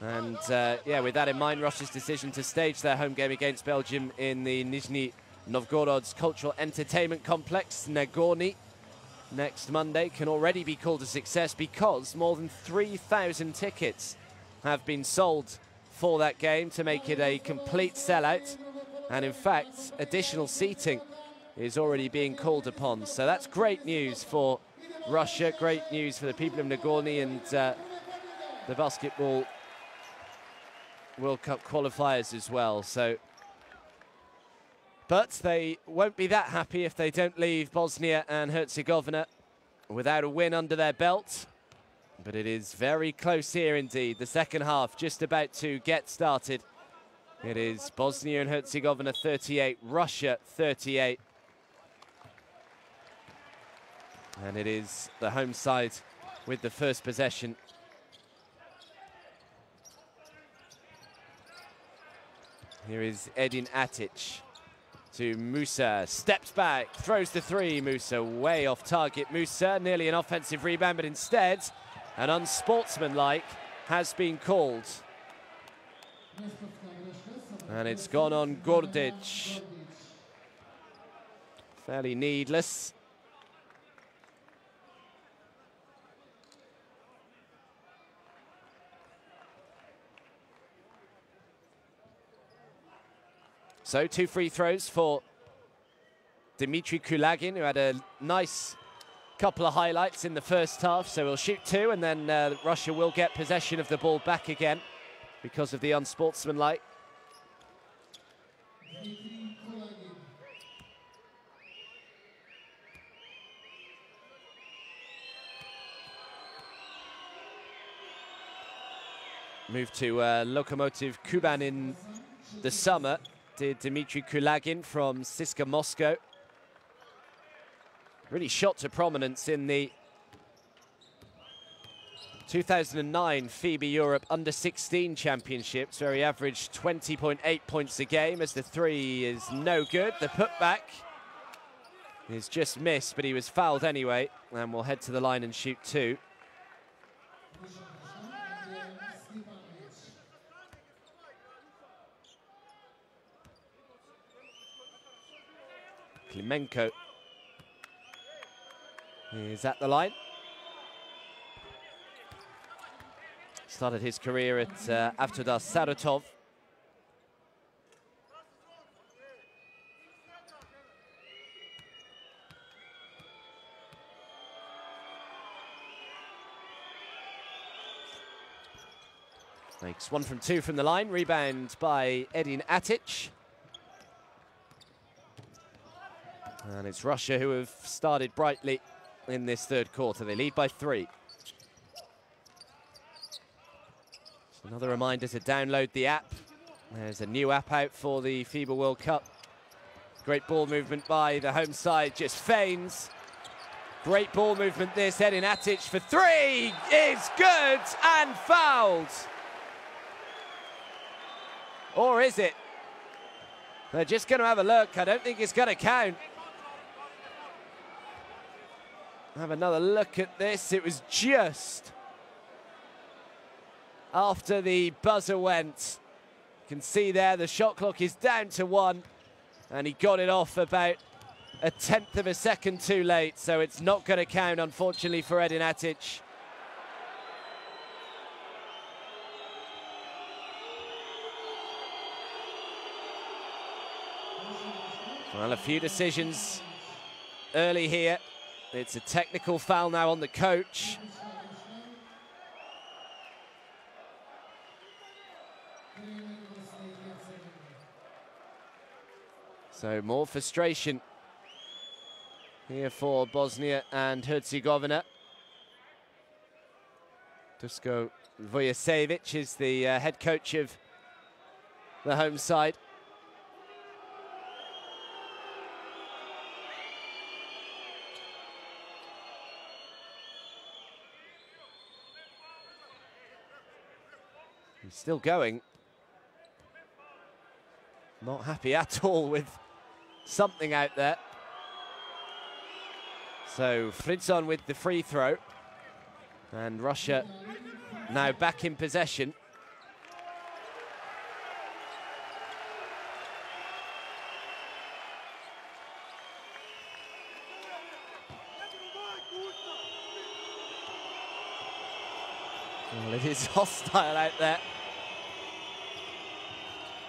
And yeah, with that in mind, Russia's decision to stage their home game against Belgium in the Nizhny Novgorod's cultural entertainment complex, Nagorny, next Monday can already be called a success, because more than 3,000 tickets have been sold for that game to make it a complete sellout. And in fact, additional seating is already being called upon. So that's great news for Russia, great news for the people of Nagorny and the Basketball World Cup qualifiers as well. So, but they won't be that happy if they don't leave Bosnia and Herzegovina without a win under their belt. But it is very close here indeed. The second half just about to get started. It is Bosnia and Herzegovina 38, Russia 38. And it is the home side with the first possession. Here is Edin Atic to Musa, steps back, throws the three. Musa way off target. Musa nearly an offensive rebound, but instead an unsportsmanlike has been called. And it's gone on Gordic. Fairly needless. So 2 free throws for Dmitry Kulagin, who had a nice couple of highlights in the first half. So we'll shoot 2, and then Russia will get possession of the ball back again because of the unsportsmanlike. Moved to Lokomotiv Kuban in the summer, did Dmitry Kulagin from CSKA Moscow. Really shot to prominence in the 2009 FIBA Europe Under-16 Championships, where he averaged 20.8 points a game, as the three is no good. The putback is just missed, but he was fouled anyway, and will head to the line and shoot 2. Klimenko is at the line. Started his career at Avtodar Saratov. Makes 1 from 2 from the line. Rebound by Edin Atic. And it's Russia who have started brightly in this third quarter. They lead by 3. So another reminder to download the app. There's a new app out for the FIBA World Cup. Great ball movement by the home side, just feigns. Great ball movement this, Edin Atic for 3 is good and fouled. Or is it? They're just going to have a look. I don't think it's going to count. Have another look at this. It was just after the buzzer went. You can see there the shot clock is down to 1, and he got it off about 1/10 of a second too late, so it's not going to count, unfortunately, for Edin Atic. Well, a few decisions early here. It's a technical foul now on the coach. So more frustration here for Bosnia and Herzegovina. Dusko Vujasevic is the head coach of the home side. He's still going. Not happy at all with something out there. So Fritzon with the free throw. And Russia now back in possession. Well, it is hostile out there.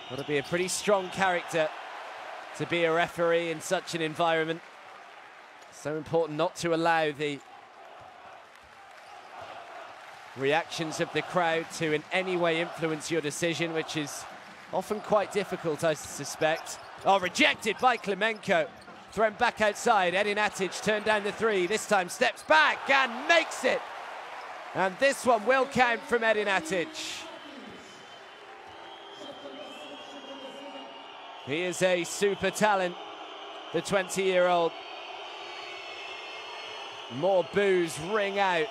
Got to be a pretty strong character to be a referee in such an environment. So important not to allow the reactions of the crowd to in any way influence your decision, which is often quite difficult, I suspect. Oh, rejected by Klemenko. Thrown back outside. Edin Atic turned down the 3. This time steps back and makes it. And this one will count from Edin Atic. He is a super talent, the 20-year-old. More boos ring out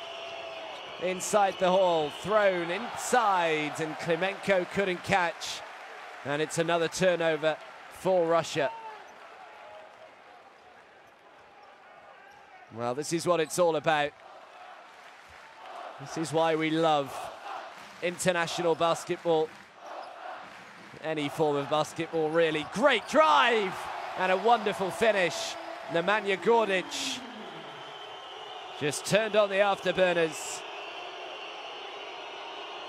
inside the hall. Thrown inside, and Klemenko couldn't catch. And it's another turnover for Russia. Well, this is what it's all about. This is why we love international basketball. Any form of basketball, really. Great drive and a wonderful finish. Nemanja Gordic just turned on the afterburners.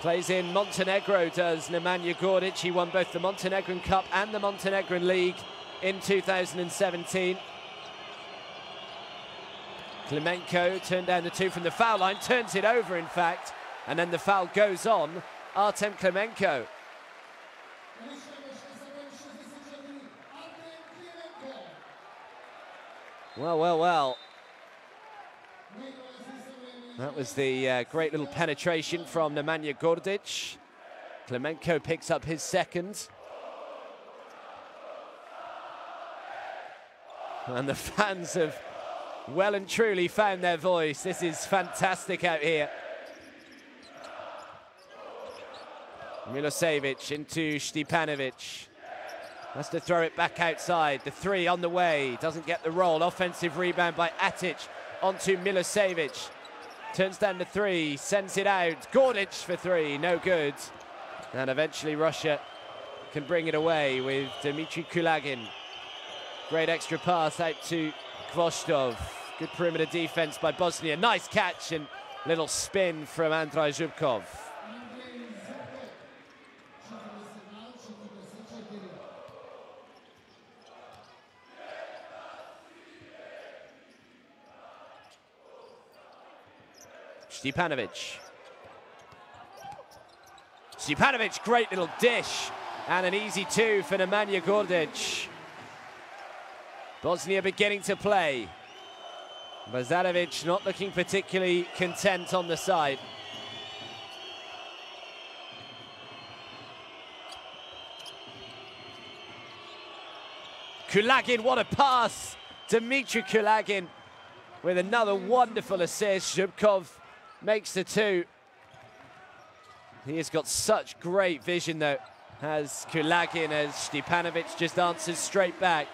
Plays in Montenegro, does Nemanja Gordic. He won both the Montenegrin Cup and the Montenegrin League in 2017. Klemenko turned down the 2 from the foul line, turns it over, in fact, and then the foul goes on Artem Klemenko. Well, well, well. That was the great little penetration from Nemanja Gordic. Klemenko picks up his second. And the fans have well and truly found their voice. This is fantastic out here. Milosevic into Stipanovic. Has to throw it back outside. The 3 on the way. Doesn't get the roll. Offensive rebound by Atic onto Milosevic. Turns down the 3. Sends it out. Gordic for 3. No good. And eventually Russia can bring it away with Dmitry Kulagin. Great extra pass out to Kvostov. Good perimeter defense by Bosnia. Nice catch and little spin from Andrei Zhubkov. Stipanovic. Stipanovic, great little dish. And an easy 2 for Nemanja Gordic. Bosnia beginning to play. Bazarevic not looking particularly content on the side. Kulagin, what a pass! Dmitry Kulagin with another wonderful assist. Zhubkov makes the two. He has got such great vision though, has Kulagin, as Stepanovic just answers straight back.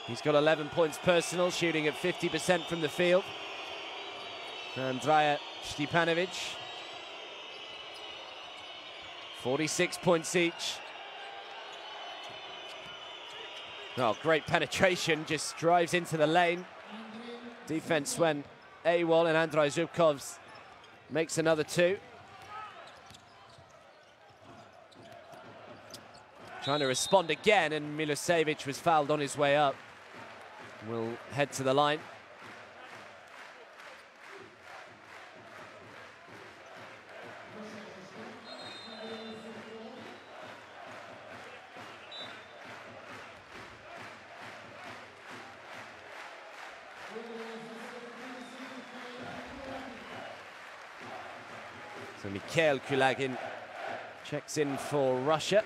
He's got 11 points personal, shooting at 50% from the field. Andrea Stepanovic, 46 points each. Oh, great penetration, just drives into the lane. Defense went AWOL, and Andrei Zhubkov makes another two. Trying to respond again, and Milosevic was fouled on his way up. Will head to the line. So Mikhail Kulagin checks in for Russia.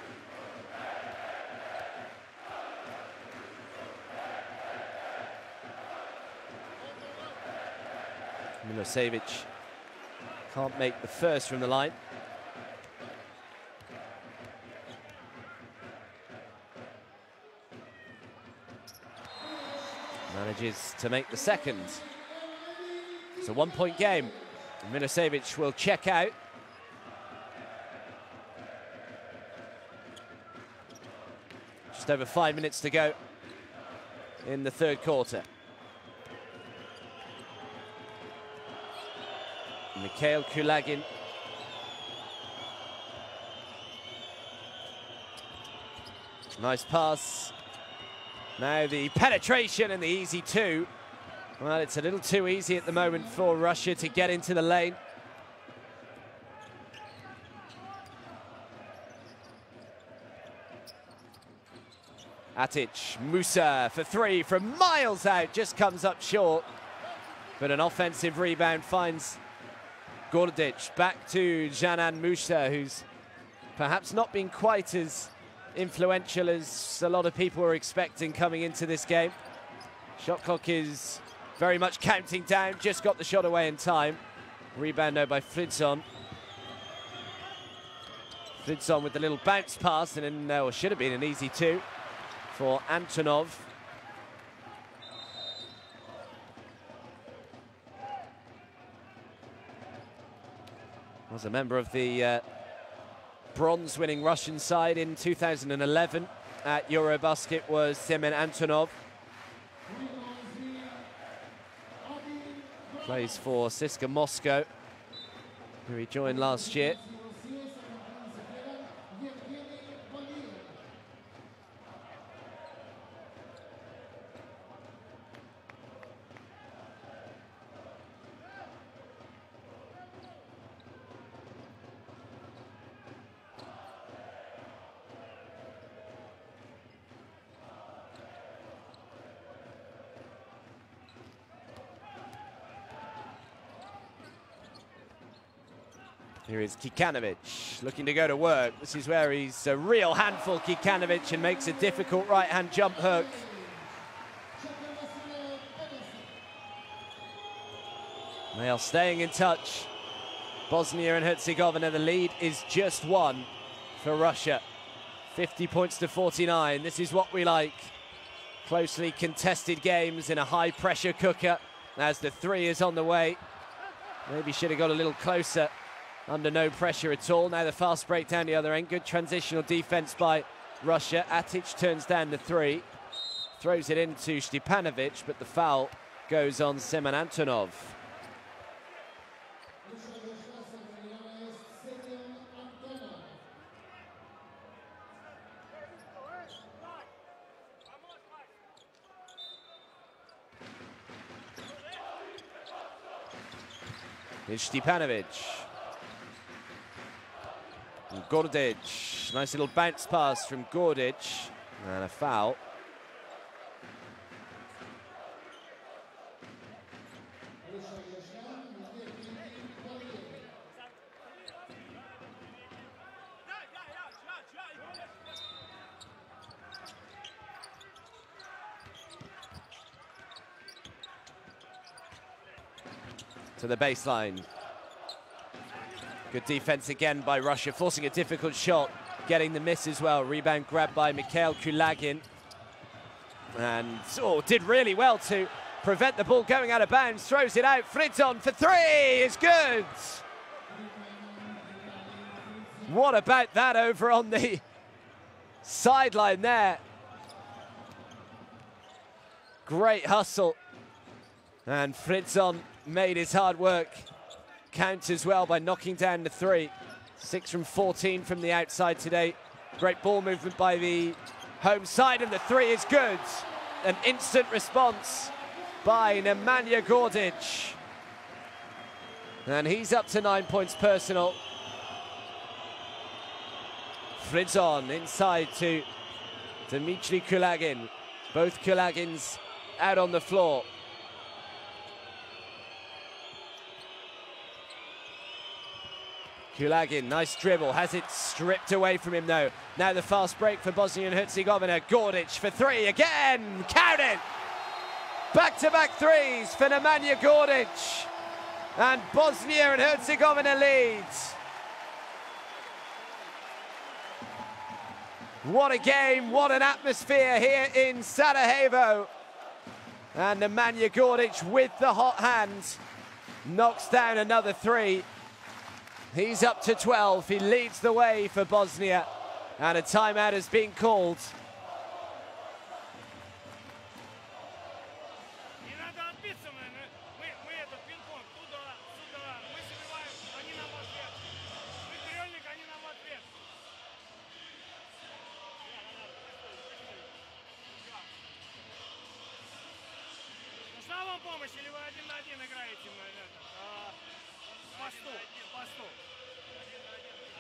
Milosevic can't make the first from the line. Manages to make the second. It's a one-point game. Milosevic will check out. Just over 5 minutes to go in the third quarter. Mikhail Kulagin. Nice pass. Now the penetration and the easy two. Well, it's a little too easy at the moment for Russia to get into the lane. Atic, Musa for three from miles out, just comes up short. But an offensive rebound finds Gordic. Back to Janan Musa, who's perhaps not been quite as influential as a lot of people were expecting coming into this game. Shot clock is very much counting down, just got the shot away in time. Rebound now by Fritzon. Fritzon with the little bounce pass, and then should have been an easy two for Antonov. Was a member of the bronze-winning Russian side in 2011 at Eurobasket was Semen Antonov. Plays for CSKA Moscow, who he joined last year. Here is Kikanovic looking to go to work. This is where he's a real handful, Kikanovic, and makes a difficult right-hand jump hook. They are staying in touch. Bosnia and Herzegovina, the lead is just one for Russia. 50 points to 49. This is what we like. Closely contested games in a high-pressure cooker as the three is on the way. Maybe should have got a little closer. Under no pressure at all. Now the fast break down the other end. Good transitional defense by Russia. Atic turns down the three. Throws it into Stepanovic, but the foul goes on Semen Antonov. It's Stepanovic. Gordic. Nice little bounce pass from Gordic. And a foul. To the baseline. Good defense again by Russia, forcing a difficult shot, getting the miss as well. Rebound grabbed by Mikhail Kulagin. And did really well to prevent the ball going out of bounds. Throws it out. Fritzon for three is good. What about that over on the sideline there? Great hustle. And Fritzon made his hard work count as well by knocking down the three. 6 from 14 from the outside today. Great ball movement by the home side, and the three is good. An instant response by Nemanja Gordic. And he's up to 9 points personal. Fritzon inside to Dmitry Kulagin. Both Kulagins out on the floor. Kulagin, nice dribble, has it stripped away from him though. Now the fast break for Bosnia and Herzegovina. Gordic for three again, count it! Back-to-back threes for Nemanja Gordic. And Bosnia and Herzegovina leads. What a game, what an atmosphere here in Sarajevo. And Nemanja Gordic with the hot hand knocks down another three. He's up to 12. He leads the way for Bosnia. And a timeout has been called. Помощь, или вы один на один играете в посту?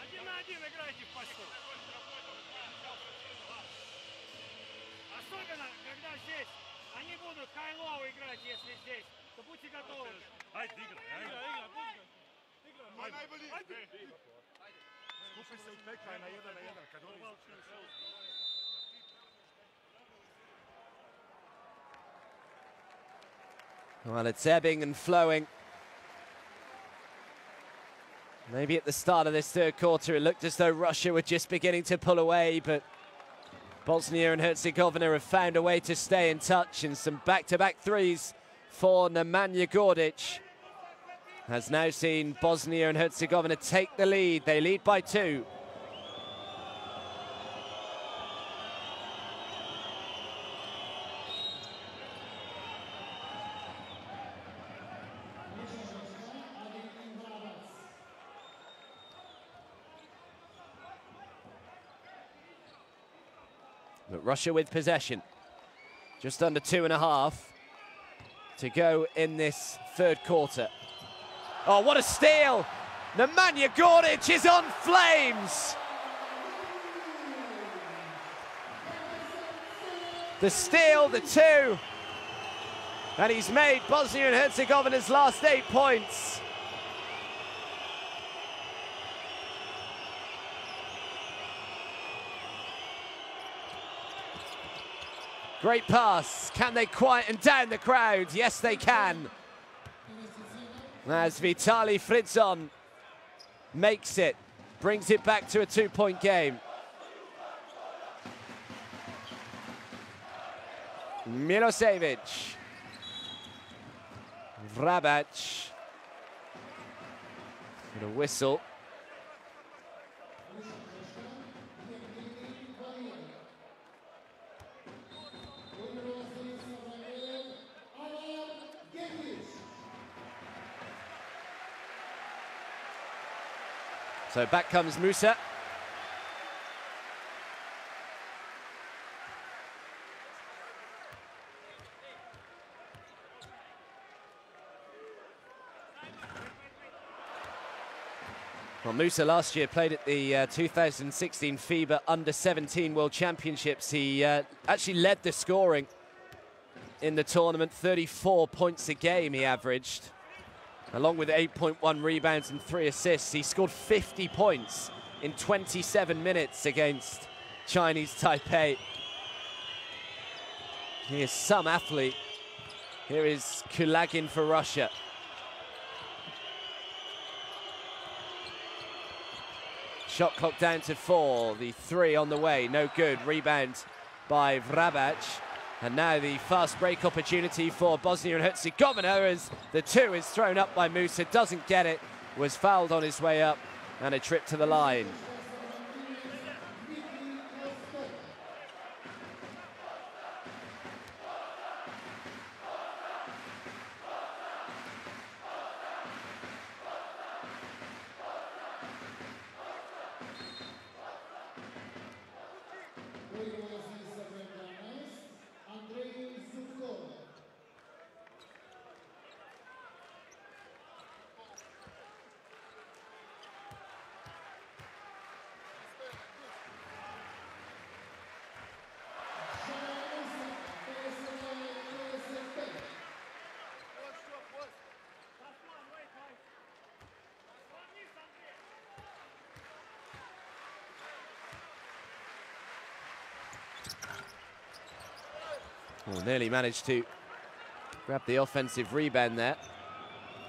Один на один играете в посту. Особенно, когда здесь они будут хай-лоу играть, если здесь, то будьте готовы. Well, it's ebbing and flowing. Maybe at the start of this third quarter, it looked as though Russia were just beginning to pull away, but Bosnia and Herzegovina have found a way to stay in touch, and some back-to-back threes for Nemanja Gordic has now seen Bosnia and Herzegovina take the lead. They lead by 2. But Russia with possession. Just under 2.5 to go in this third quarter. Oh, what a steal! Nemanja Gordic is on flames! The steal, the 2. And he's made Bosnia and Herzegovina's last 8 points. Great pass. Can they quieten down the crowd? Yes, they can. As Vitali Fritzon makes it, brings it back to a 2-point game. Milosevic. Vrabac. And a whistle. So back comes Musa. Well, Musa last year played at the 2016 FIBA Under-17 World Championships. He actually led the scoring in the tournament. 34 points a game he averaged, along with 8.1 rebounds and 3 assists. He scored 50 points in 27 minutes against Chinese Taipei. He is some athlete. Here is Kulagin for Russia. Shot clock down to 4. The 3 on the way, no good. Rebound by Vrabac. And now the fast break opportunity for Bosnia and Herzegovina as the 2 is thrown up by Musa. Doesn't get it, was fouled on his way up, and a trip to the line. Well, nearly managed to grab the offensive rebound there.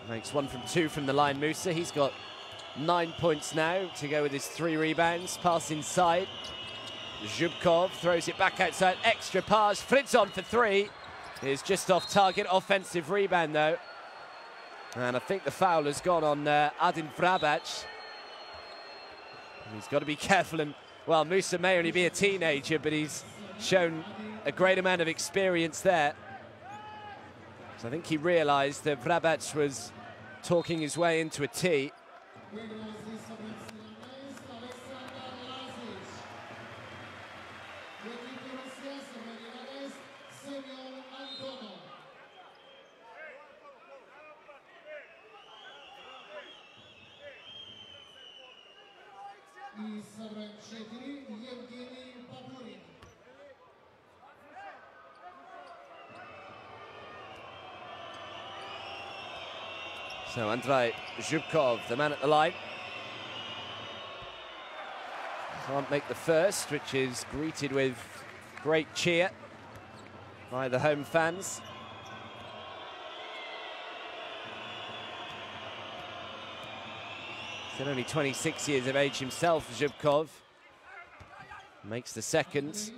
Makes 1 from 2 from the line, Musa. He's got 9 points now to go with his 3 rebounds. Pass inside. Zhubkov throws it back outside. Extra pass. Fritzon for 3. Is just off target. Offensive rebound, though. And I think the foul has gone on Adin Vrabac. He's got to be careful. And, well, Musa may only be a teenager, but he's shown a great amount of experience there. So I think he realised that Vrabac was talking his way into a tee. So Andrei Zhubkov, the man at the line. Can't make the first, which is greeted with great cheer by the home fans. Still only 26 years of age himself, Zhubkov. Makes the second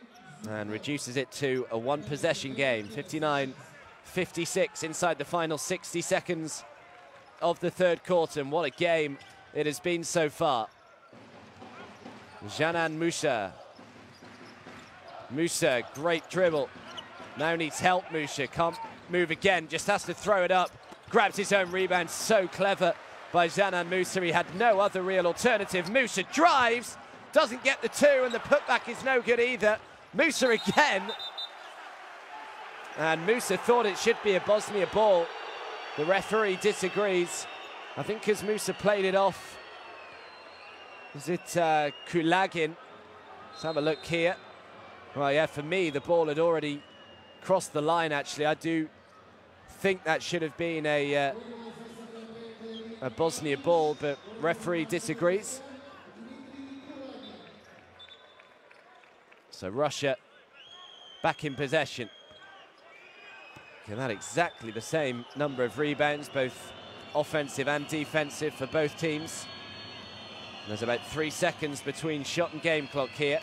and reduces it to a 1-possession game. 59-56 inside the final 60 seconds of the third quarter, and what a game it has been so far. Janan Musa. Musa, great dribble. Now needs help, Musa. Can't move again, just has to throw it up. Grabs his own rebound, so clever by Janan Musa. He had no other real alternative. Musa drives, doesn't get the 2, and the putback is no good either. Musa again. And Musa thought it should be a Bosnia ball. The referee disagrees. I think because Musa played it off. Is it Kulagin? Let's have a look here. Well, yeah, for me, the ball had already crossed the line, actually. I do think that should have been a Bosnia ball, but referee disagrees. So Russia back in possession. And that exactly the same number of rebounds, both offensive and defensive for both teams. And there's about 3 seconds between shot and game clock here.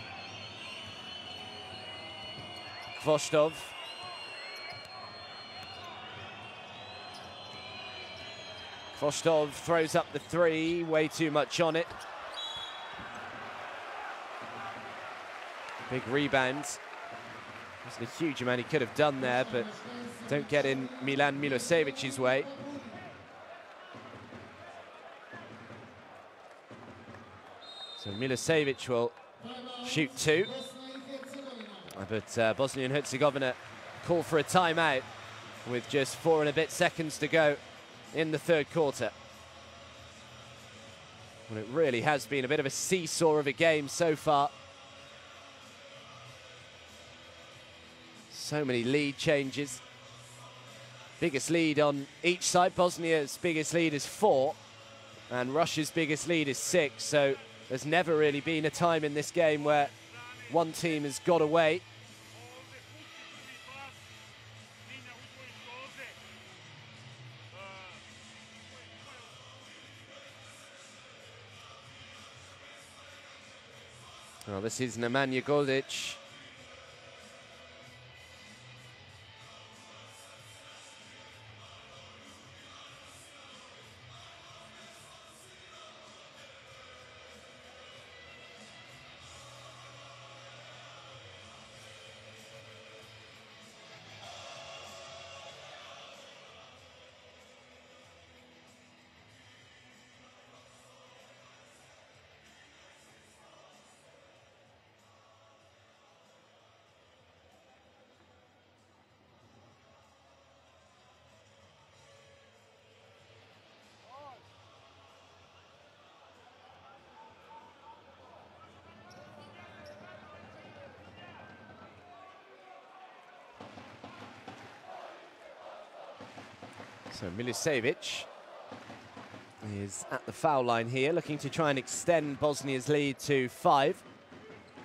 Kvostov. Kvostov throws up the 3, way too much on it. Big rebounds. There's a huge amount he could have done there, but don't get in Milan Milosevic's way. So Milosevic will shoot 2. But Bosnia and Herzegovina call for a timeout with just 4 and a bit seconds to go in the third quarter. Well, it really has been a bit of a seesaw of a game so far. So many lead changes. Biggest lead on each side. Bosnia's biggest lead is 4, and Russia's biggest lead is 6. So there's never really been a time in this game where one team has got away. Well, this is Nemanja Godic. So Milicevic is at the foul line here, looking to try and extend Bosnia's lead to 5.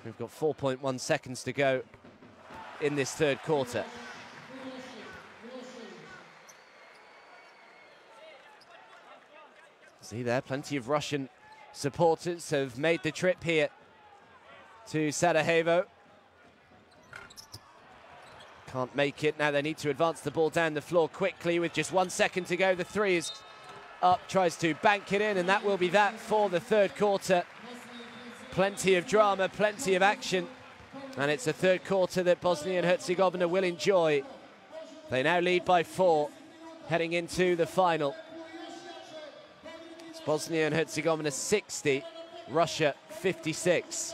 We've got 4.1 seconds to go in this third quarter. See there, plenty of Russian supporters have made the trip here to Sarajevo. Can't make it. Now they need to advance the ball down the floor quickly with just 1 second to go. The 3 is up, tries to bank it in, and that will be that for the third quarter. Plenty of drama, plenty of action, and it's a third quarter that Bosnia and Herzegovina will enjoy. They now lead by 4, heading into the final. It's Bosnia and Herzegovina 60, Russia 56.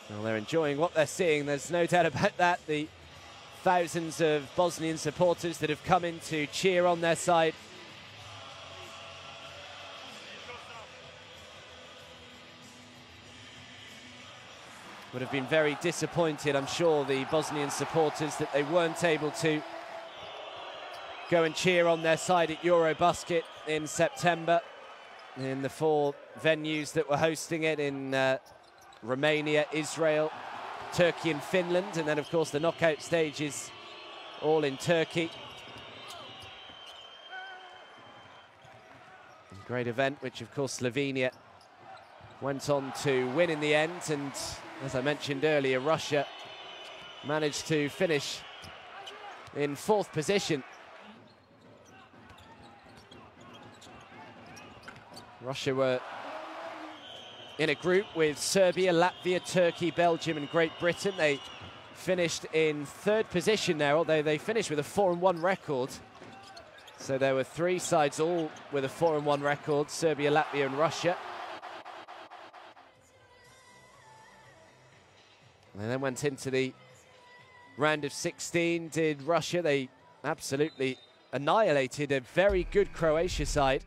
Well, they're enjoying what they're seeing, there's no doubt about that. The thousands of Bosnian supporters that have come in to cheer on their side. Would have been very disappointed, I'm sure, the Bosnian supporters, that they weren't able to go and cheer on their side at Eurobasket in September in the 4 venues that were hosting it in Romania, Israel, Turkey and Finland, and then of course the knockout stage is all in Turkey. Great event, which of course Slovenia went on to win in the end, and as I mentioned earlier, Russia managed to finish in 4th position. Russia were in a group with Serbia, Latvia, Turkey, Belgium and Great Britain. They finished in 3rd position there, although they finished with a 4-1 record. So there were 3 sides all with a 4-1 record, Serbia, Latvia and Russia. They then went into the round of 16, did Russia. They absolutely annihilated a very good Croatia side.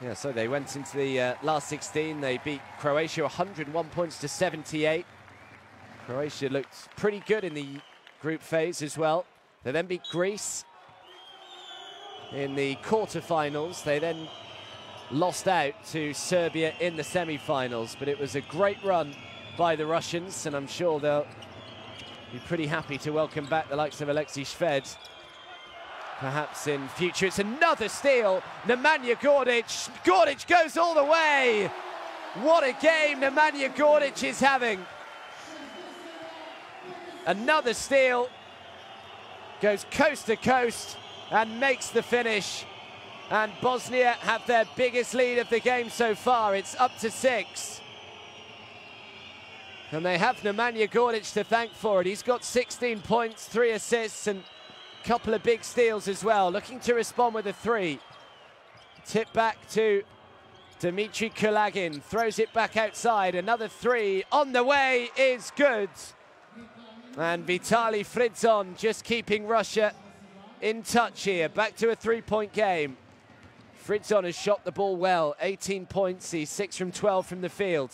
Yeah, so they went into the last 16. They beat Croatia 101 points to 78. Croatia looked pretty good in the group phase as well. They then beat Greece in the quarterfinals. They then lost out to Serbia in the semi-finals, but it was a great run by the Russians, and I'm sure they'll be pretty happy to welcome back the likes of Alexei Shved perhaps in future. It's another steal, Nemanja Godic. Godic goes all the way. What a game Nemanja Godic is having. Another steal, goes coast to coast and makes the finish. And Bosnia have their biggest lead of the game so far. It's up to 6. And they have Nemanja Gordic to thank for it. He's got 16 points, 3 assists, and a couple of big steals as well. Looking to respond with a 3. Tip back to Dmitry Kulagin. Throws it back outside. Another 3 on the way is good. And Vitaly Fridzon just keeping Russia in touch here. Back to a 3-point game. Fridzon has shot the ball well. 18 points. He's 6 from 12 from the field.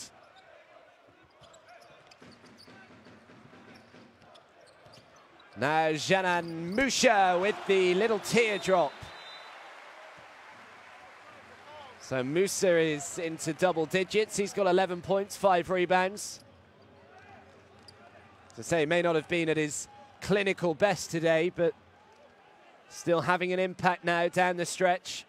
Now Janan Musha with the little teardrop. So Musa is into double digits. He's got 11 points, 5 rebounds. As I say, he may not have been at his clinical best today, but still having an impact now down the stretch.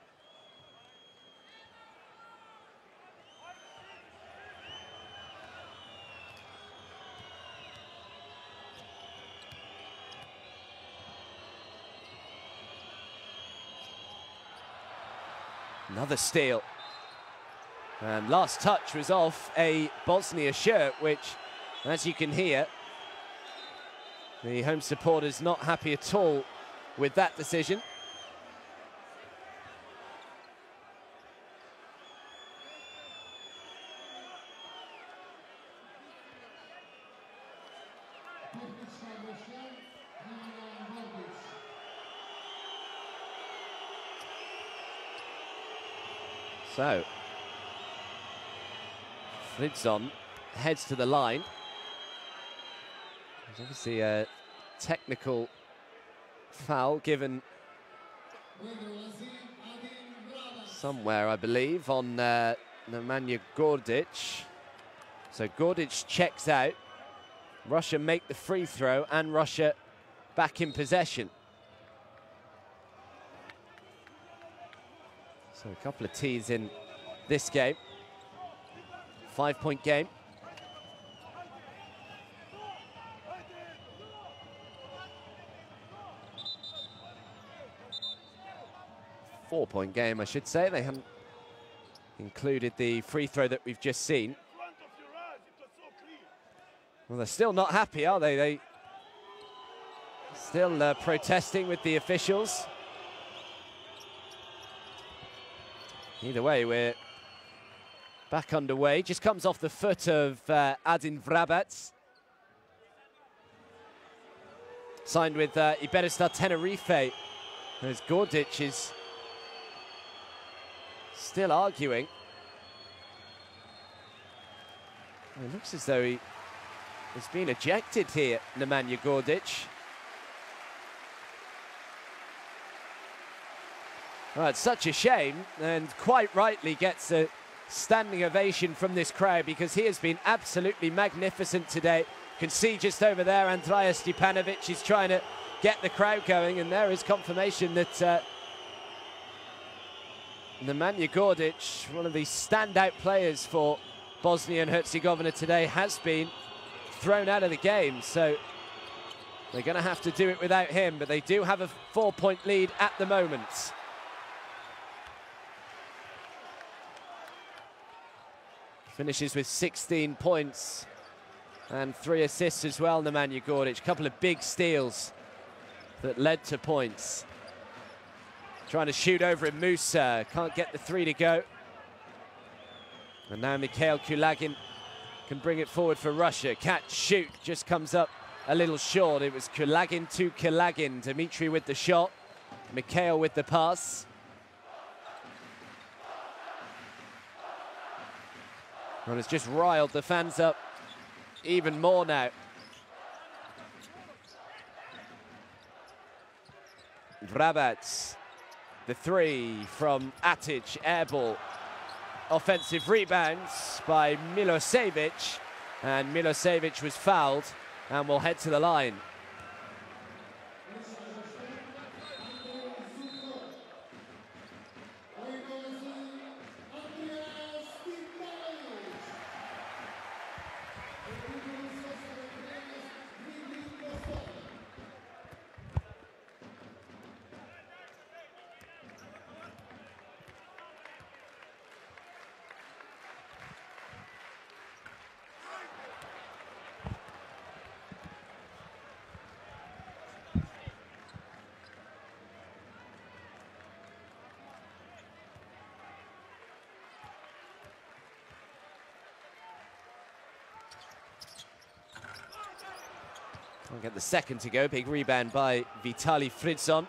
Another steal. And last touch was off a Bosnia shirt, which, as you can hear, the home supporters not happy at all with that decision. So, Fridzon heads to the line. There's obviously a technical foul given somewhere, I believe, on Nemanja Gordic. So Gordic checks out. Russia make the free throw, and Russia back in possession. So a couple of tees in this game. 5-point game. Four-point game, I should say. They haven't included the free throw that we've just seen. Well, they're still not happy, are they? They still protesting with the officials. Either way, we're back underway. Just comes off the foot of Adin Vrabac. Signed with Iberistar Tenerife. As Gordic is still arguing. It looks as though he has been ejected here, Nemanja Gordic. Well, it's such a shame, and quite rightly gets a standing ovation from this crowd, because he has been absolutely magnificent today. You can see just over there, Andrija Stipanovic is trying to get the crowd going, and there is confirmation that Nemanja Gordic, one of the standout players for Bosnia and Herzegovina today, has been thrown out of the game. So they're going to have to do it without him, but they do have a 4-point lead at the moment. Finishes with 16 points and 3 assists as well, Nemanja Gordic. A couple of big steals that led to points. Trying to shoot over him, Musa. Can't get the 3 to go. And now Mikhail Kulagin can bring it forward for Russia. Catch, shoot, just comes up a little short. It was Kulagin to Kulagin. Dmitry with the shot. Mikhail with the pass. And it's just riled the fans up even more now. Vrabac, the 3 from Atic, air ball. Offensive rebounds by Milosevic, and Milosevic was fouled and will head to the line. Can't get the second to go. Big rebound by Vitaly Fritzon.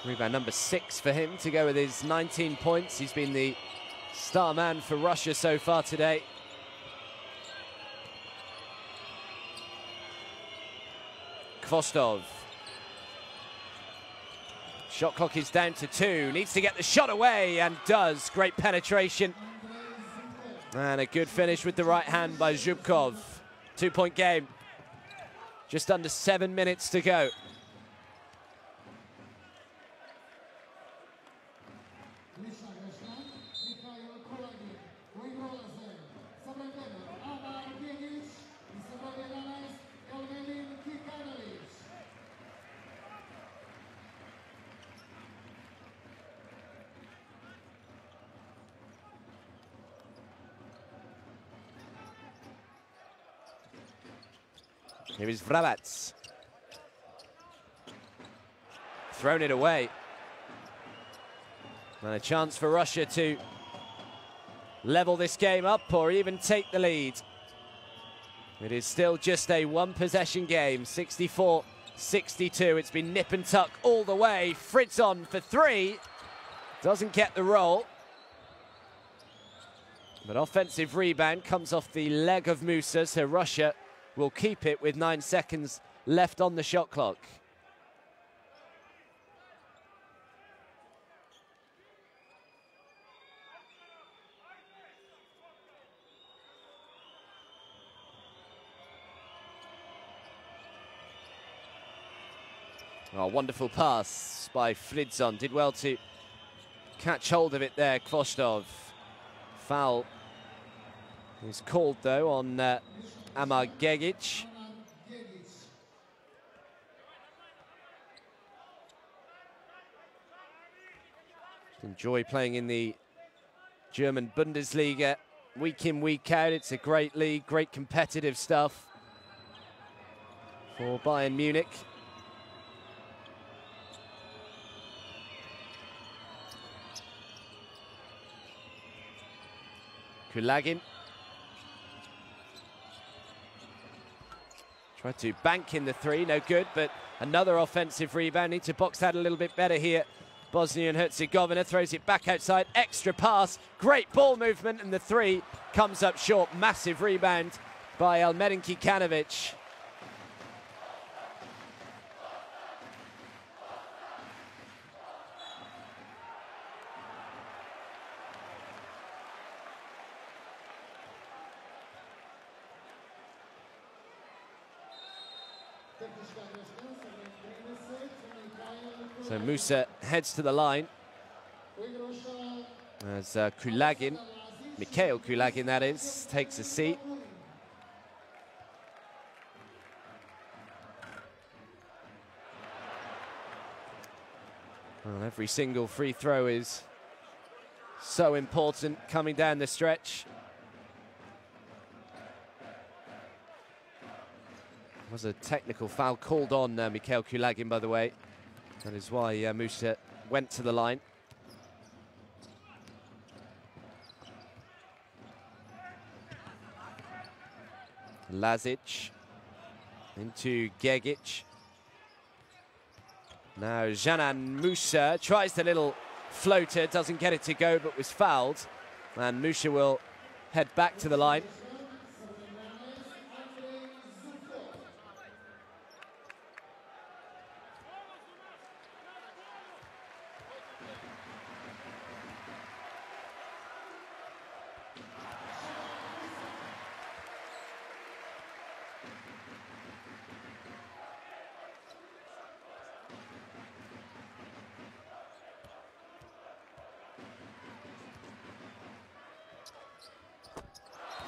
Rebound number 6 for him to go with his 19 points. He's been the star man for Russia so far today. Kvostov. Shot clock is down to 2. Needs to get the shot away and does. Great penetration. And a good finish with the right hand by Zhubkov. 2-point game. Just under 7 minutes to go. Here is Vrabats. Thrown it away. And a chance for Russia to level this game up or even take the lead. It is still just a one-possession game, 64-62. It's been nip and tuck all the way. Fritzon for 3. Doesn't get the roll. But offensive rebound comes off the leg of Musa, so Russia will keep it with 9 seconds left on the shot clock. Oh, wonderful pass by Fritzon. Did well to catch hold of it there, Kvostov. Foul is called, though, on Amar Gegic. Enjoy playing in the German Bundesliga week in, week out. It's a great league, great competitive stuff for Bayern Munich. Kulagin. Tried to bank in the 3, no good, but another offensive rebound. Need to box that a little bit better here. Bosnia and Herzegovina throws it back outside, extra pass, great ball movement, and the 3 comes up short. Massive rebound by Almedin Kikanovic. So Musa heads to the line as Kulagin, Mikhail Kulagin that is, takes a seat. Well, every single free throw is so important coming down the stretch. Was a technical foul called on Mikhail Kulagin, by the way. That is why Musa went to the line. Lazic into Gegic. Now Janan Musa tries the little floater, doesn't get it to go, but was fouled. And Musa will head back to the line.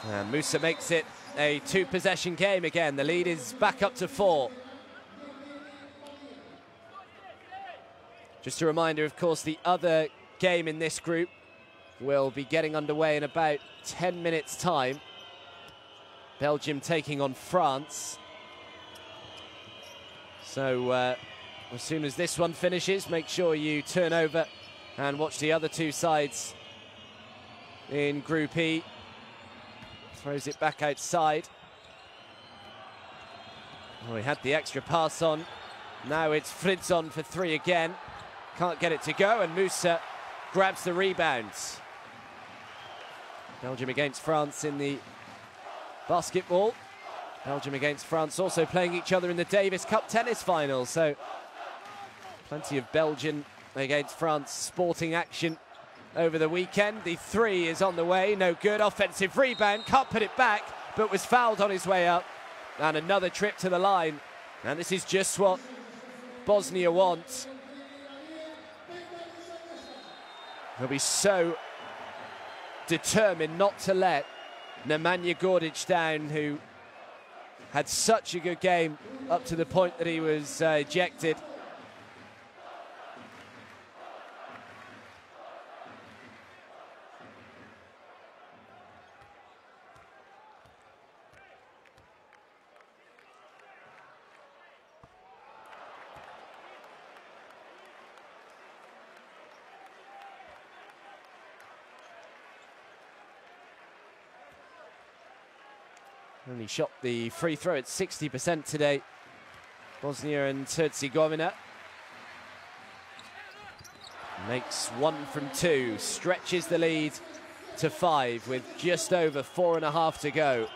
And Musa makes it a 2-possession game again. The lead is back up to 4. Just a reminder, of course, the other game in this group will be getting underway in about 10 minutes' time. Belgium taking on France. So as soon as this one finishes, make sure you turn over and watch the other 2 sides in Group E. Throws it back outside. Oh, he had the extra pass on. Now it's Fritz on for three again. Can't get it to go, and Musa grabs the rebounds. Belgium against France in the basketball. Belgium against France also playing each other in the Davis Cup tennis final. So plenty of Belgian against France sporting action over the weekend. The three is on the way, no good. Offensive rebound, can't put it back, but was fouled on his way up. And another trip to the line. And this is just what Bosnia wants. He'll be so determined not to let Nemanja Gordic down, who had such a good game up to the point that he was ejected. Only shot the free throw at 60% today, Bosnia and Herzegovina. Makes 1 from 2, stretches the lead to 5 with just over 4.5 to go.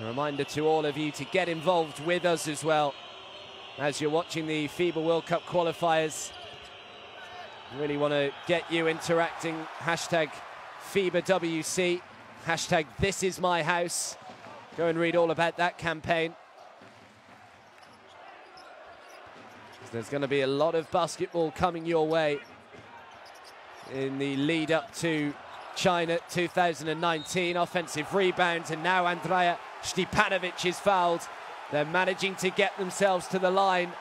A reminder to all of you to get involved with us as well as you're watching the FIBA World Cup qualifiers. Really want to get you interacting. Hashtag FIBAWC, hashtag This Is My House. Go and read all about that campaign. There's going to be a lot of basketball coming your way in the lead up to China 2019. Offensive rebounds, and now Andrea Stipanovic is fouled. They're managing to get themselves to the line.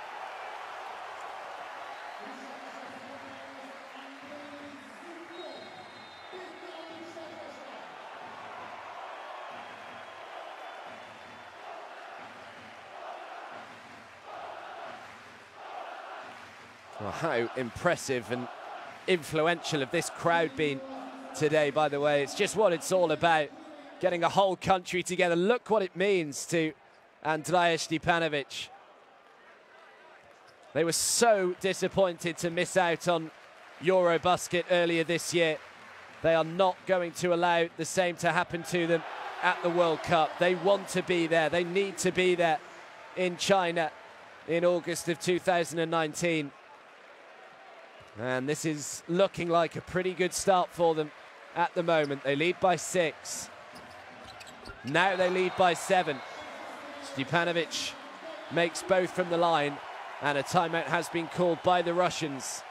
Well, how impressive and influential have this crowd been today, by the way. It's just what it's all about, getting a whole country together. Look what it means to Andrea Stipanovic. They were so disappointed to miss out on Eurobasket earlier this year. They are not going to allow the same to happen to them at the World Cup. They want to be there. They need to be there in China in August of 2019. And this is looking like a pretty good start for them at the moment. They lead by 6. Now they lead by 7. Stipanovic makes both from the line, and a timeout has been called by the Russians.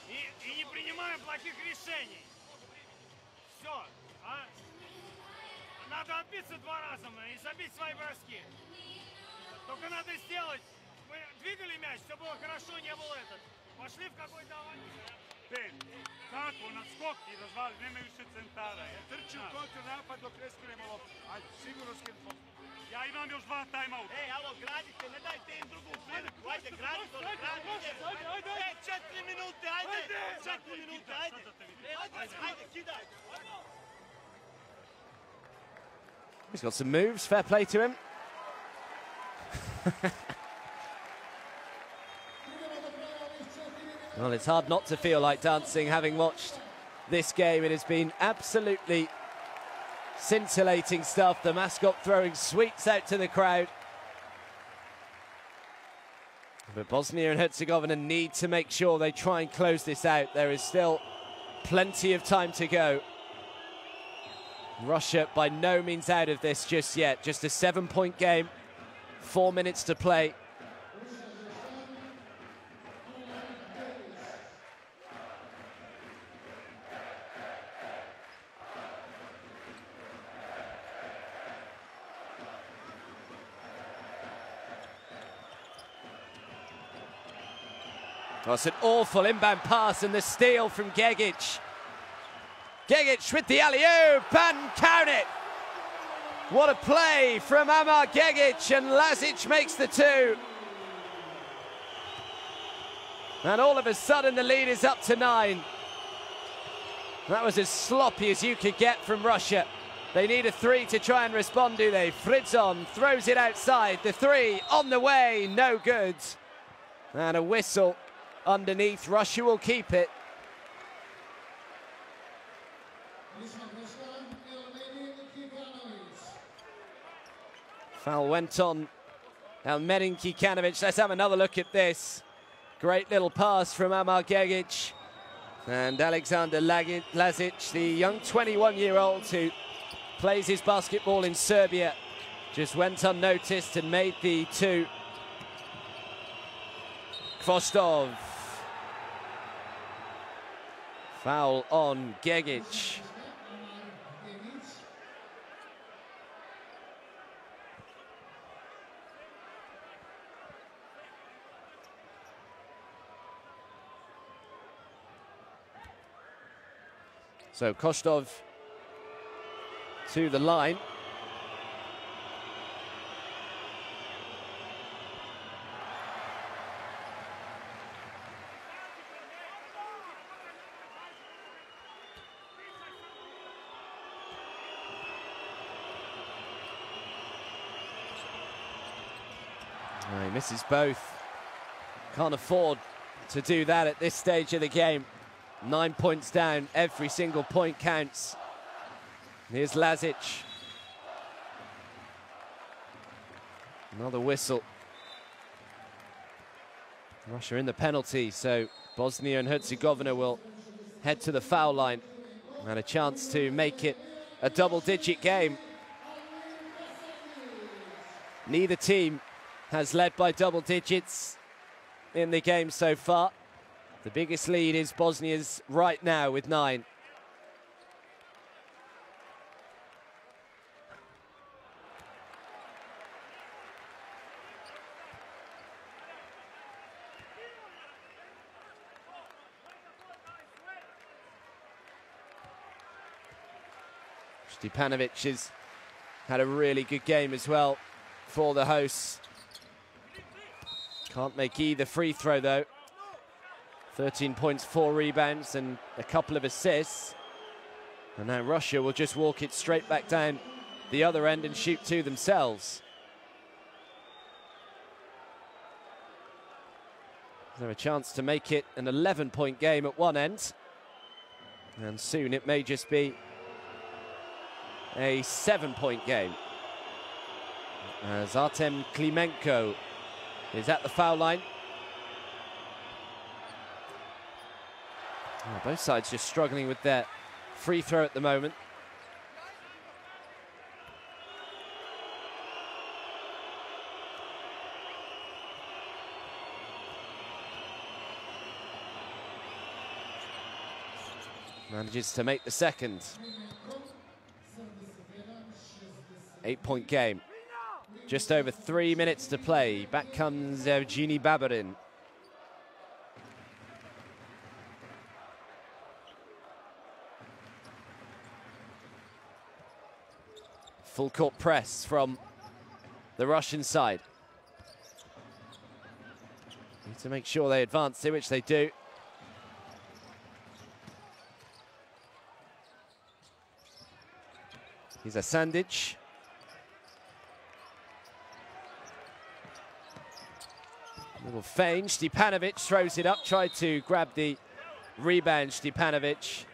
И не принимаем плохих решений. Все, а? Надо отбиться 2 раза и забить свои броски. Только надо сделать. Мы двигали мяч, все было хорошо, не было этот. Пошли в какой-то авантюр. Kako na skok i razvali, nema više centara. Ja trčim u kontranapad dok ne skrenem loptu. Ajde, sigurno skrenem loptu. Ja imam još 2 timeouta. Ej, alo, gradite, ne dajte im drugu priliku. Ajde, gradite, gradite. 4 minute, ajde. 4 minute, ajde. Ajde, kidaj. He's got some moves, fair play to him. Well, it's hard not to feel like dancing, having watched this game. It has been absolutely scintillating stuff. The mascot throwing sweets out to the crowd. But Bosnia and Herzegovina need to make sure they try and close this out. There is still plenty of time to go. Russia by no means out of this just yet. Just a 7-point game, 4 minutes to play. Oh, it's an awful inbound pass and the steal from Gegic. Gegic with the alley-oop and count it. What a play from Amar Gegic, and Lazic makes the two. And all of a sudden the lead is up to 9. That was as sloppy as you could get from Russia. They need a 3 to try and respond, do they? Fritzon throws it outside. The 3 on the way, no good. And a whistle underneath. Russia will keep it. Foul went on Elmedin Kikanovic. Let's have another look at this. Great little pass from Amar Gegic. And Alexander Lazic, the young 21-year-old who plays his basketball in Serbia, just went unnoticed and made the 2. Kvostov. Foul on Gegic. So Kostov to the line. Oh, he misses both. Can't afford to do that at this stage of the game. 9 points down, every single point counts. Here's Lazic. Another whistle. Russia in the penalty, so Bosnia and Herzegovina will head to the foul line. And a chance to make it a double-digit game. Neither team has led by double digits in the game so far. The biggest lead is Bosnia's right now with 9. Stepanovic has had a really good game as well for the hosts. Can't make either free throw though. 13 points, 4 rebounds and a couple of assists. And now Russia will just walk it straight back down the other end and shoot 2 themselves. Is there a chance to make it an 11-point game at one end? And soon it may just be a 7-point game. As Artem Klimenko is at the foul line. Oh, both sides just struggling with their free throw at the moment. Manages to make the second. 8-point game. Just over 3 minutes to play. Back comes Evgeny Babarin. Full court press from the Russian side. Need to make sure they advance here, which they do. Here's a Sandic. Little feign. Stepanovic throws it up, tried to grab the rebound. Stepanovic.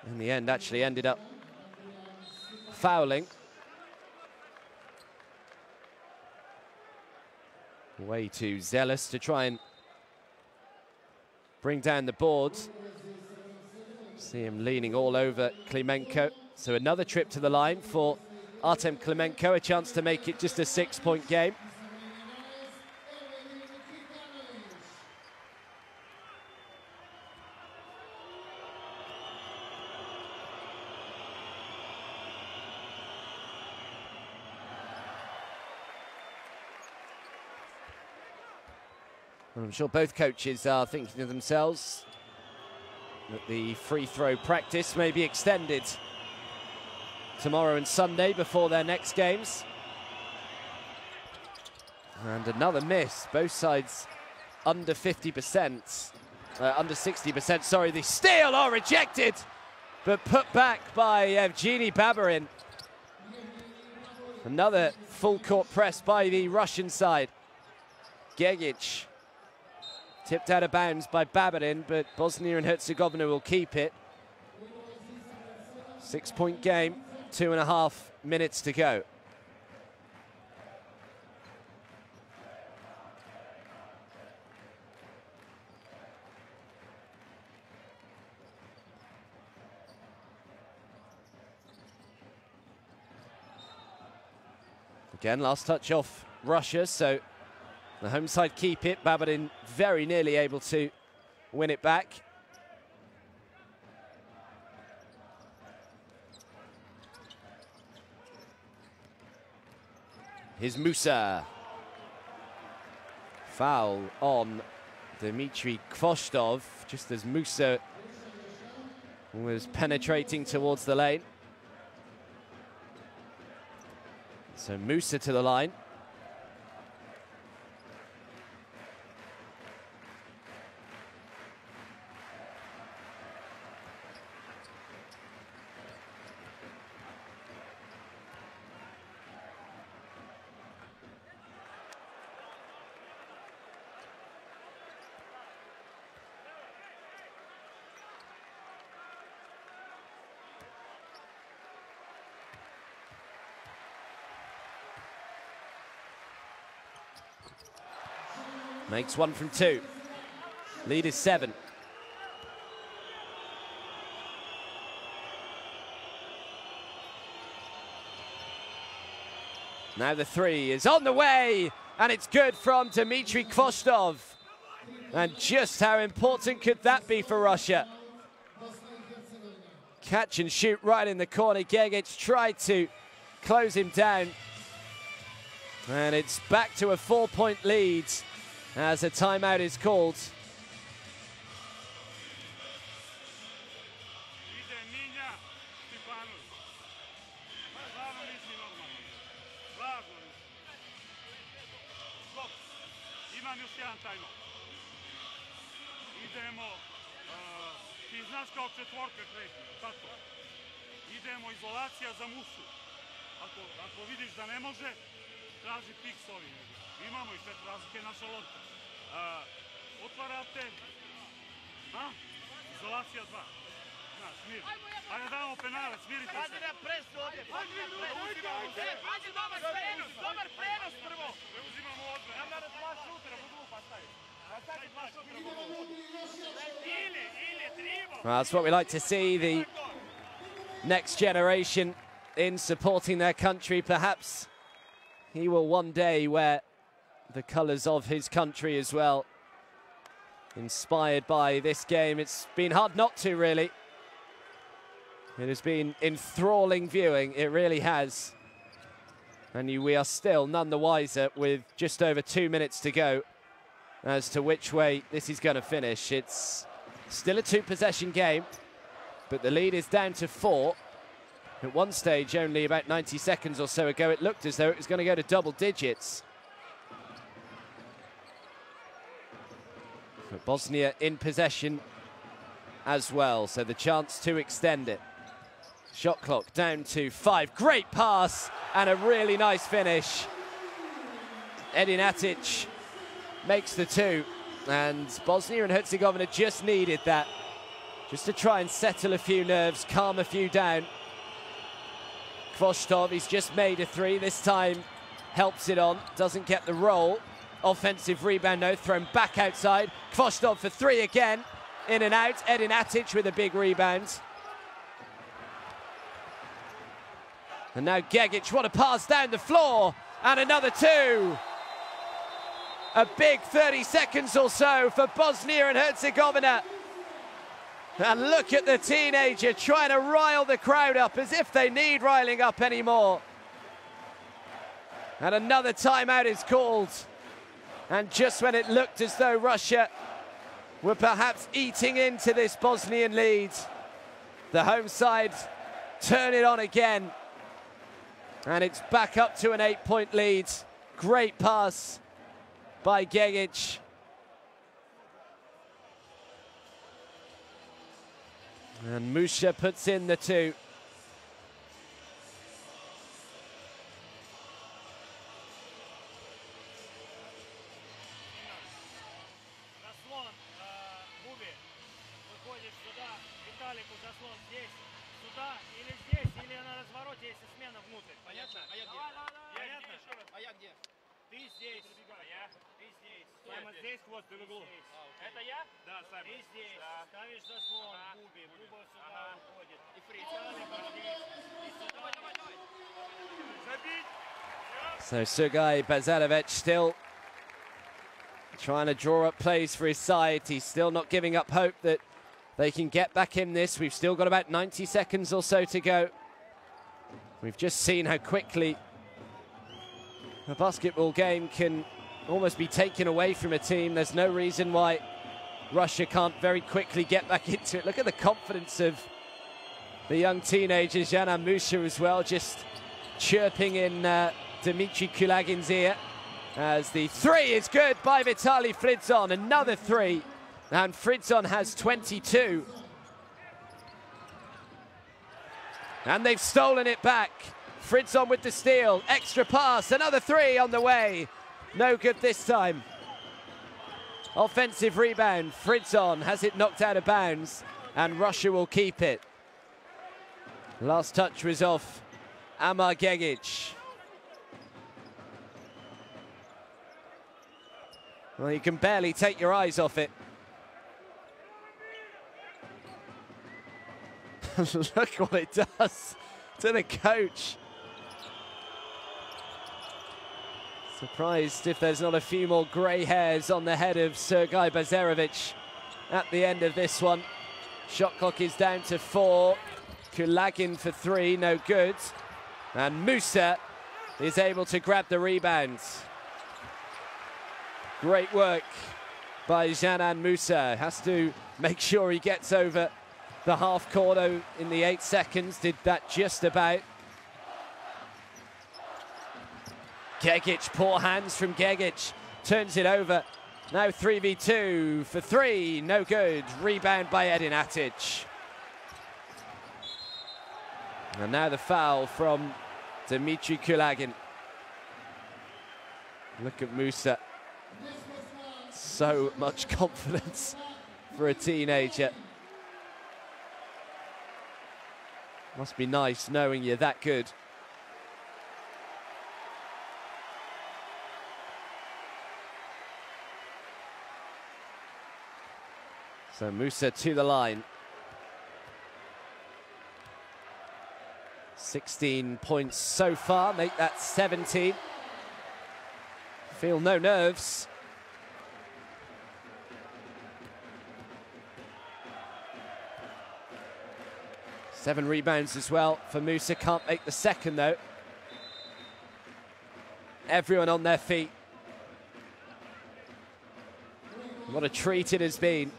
In the end, actually ended up fouling. Way too zealous to try and bring down the boards. See him leaning all over Klimenko. So another trip to the line for Artem Klimenko, a chance to make it just a 6-point game. And I'm sure both coaches are thinking to themselves that the free throw practice may be extended tomorrow and Sunday before their next games. And another miss, both sides under 50%, under 60%, sorry. The steal, oh, rejected, but put back by Evgeny Babarin. Another full court press by the Russian side. Gegic tipped out of bounds by Babarin, but Bosnia and Herzegovina will keep it. 6-point game, 2.5 minutes to go. Again, last touch off Russia, so the home side keep it. Babarin very nearly able to win it back. Here's Musa. Foul on Dmitry Kvostov, just as Musa was penetrating towards the lane. So Musa to the line. Makes one from two. Lead is 7. Now the three is on the way, and it's good from Dmitry Kvostov. And just how important could that be for Russia? Catch and shoot right in the corner. Gegic tried to close him down. And it's back to a 4-point lead as a timeout is called. Ti znaš kao četvorka kreće, tako. Idemo izolacija za Musu. Ako vidiš da ne može, traži pik s ovim. Imamo i 4 razlike, naša lopta. Otvarate. Izolacija 2. Znaš, smiri. Ajde damo penale, smirite se. Pazi na pres ovdje. Pazi dobar prenos prvo. Preuzimamo odme. Nam da 2 šutera budu pa stavi. Well, that's what we like to see, the next generation in supporting their country. Perhaps he will one day wear the colours of his country as well. Inspired by this game, it's been hard not to, really. It has been enthralling viewing, it really has. And we are still none the wiser with just over 2 minutes to go as to which way this is going to finish. It's still a 2-possession game, but the lead is down to 4. At one stage, only about 90 seconds or so ago, it looked as though it was going to go to double digits. But Bosnia in possession as well, so the chance to extend it. Shot clock down to 5. Great pass and a really nice finish. Edin Atic makes the 2, and Bosnia and Herzegovina just needed that, just to try and settle a few nerves, calm a few down. Kvostov, he's just made a 3, this time helps it on, doesn't get the roll. Offensive rebound, no, thrown back outside. Kvostov for 3 again, in and out. Edin Atic with a big rebound. And now Gegic, what a pass down the floor, and another 2. A big 30 seconds or so for Bosnia and Herzegovina. And look at the teenager trying to rile the crowd up as if they need riling up anymore. And another timeout is called. And just when it looked as though Russia were perhaps eating into this Bosnian lead, the home side turn it on again. And it's back up to an 8-point lead. Great pass by Gegic. And Musa puts in the 2. Заслон, Буби, выходит сюда, Виталику заслон здесь, сюда, или здесь, или на развороте, если смена внутрь. Понятно? А я где? Понятно? А я где? Ты здесь. А я? Ты здесь. Прямо здесь, вот, ты в углу. Это я? Да, Саймон. Ты здесь. Ставишь заслон, Буби, Буба сюда уходит. И Виталика здесь. И сюда. Давай. Забить! So Sergei Bazarevic still trying to draw up plays for his side. He's still not giving up hope that they can get back in this. We've still got about 90 seconds or so to go. We've just seen how quickly a basketball game can almost be taken away from a team. There's no reason why Russia can't very quickly get back into it. Look at the confidence of the young teenager, Janan Musa as well, just chirping in Dmitry Kulagin's ear. As the 3 is good by Vitaly Fridzon, another 3. And Fridzon has 22. And they've stolen it back. Fridzon with the steal, extra pass, another 3 on the way. No good this time. Offensive rebound, Fridzon has it knocked out of bounds, and Russia will keep it. Last touch was off Amar Gegic. Well, you can barely take your eyes off it. Look what it does to the coach. Surprised if there's not a few more grey hairs on the head of Sergei Bazarevic at the end of this one. Shot clock is down to 4. Kulagin for 3, no good. And Musa is able to grab the rebounds. Great work by Janan Musa. Has to make sure he gets over the half court in the 8 seconds. Did that just about. Gegic, poor hands from Gegic. Turns it over. Now 3v2 for 3. No good. Rebound by Edin Atic. And now the foul from Dmitry Kulagin. Look at Musa. So much confidence for a teenager. Must be nice knowing you're that good. So Musa to the line. 16 points so far, make that 17. Feel no nerves. Seven rebounds as well for Musa. Can't make the second though. Everyone on their feet. What a treat it has been.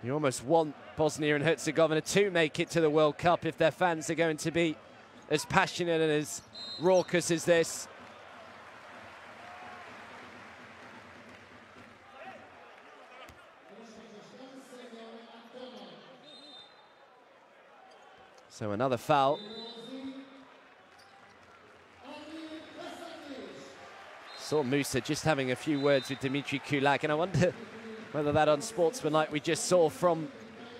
You almost want Bosnia and Herzegovina to make it to the World Cup if their fans are going to be as passionate and as raucous as this. So another foul. Saw Musa just having a few words with Dmitry Kulagin. I wonder whether that unsportsmanlike we just saw from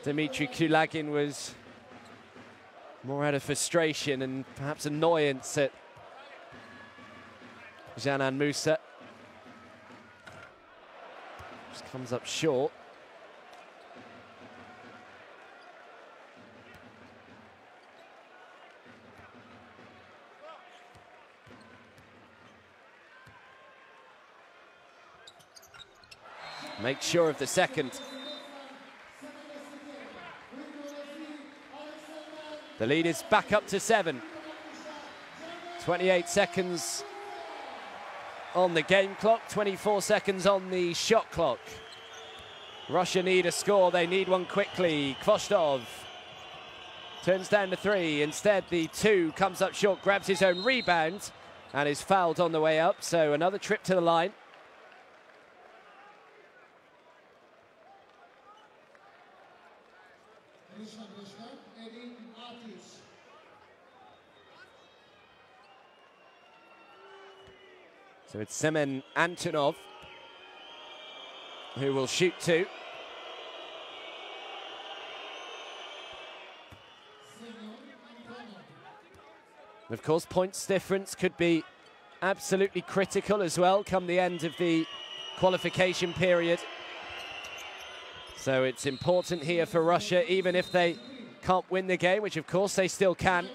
Dmitry Kulagin was more out of frustration and perhaps annoyance at Janan Musa. Just comes up short. Make sure of the second. The lead is back up to 7. 28 seconds on the game clock, 24 seconds on the shot clock. Russia need a score, they need one quickly. Kvostov turns down to 3. Instead, the 2 comes up short, grabs his own rebound, and is fouled on the way up. So another trip to the line. So it's Semen Antonov who will shoot 2. Of course, points difference could be absolutely critical as well come the end of the qualification period. So it's important here for Russia, even if they can't win the game, which of course they still can.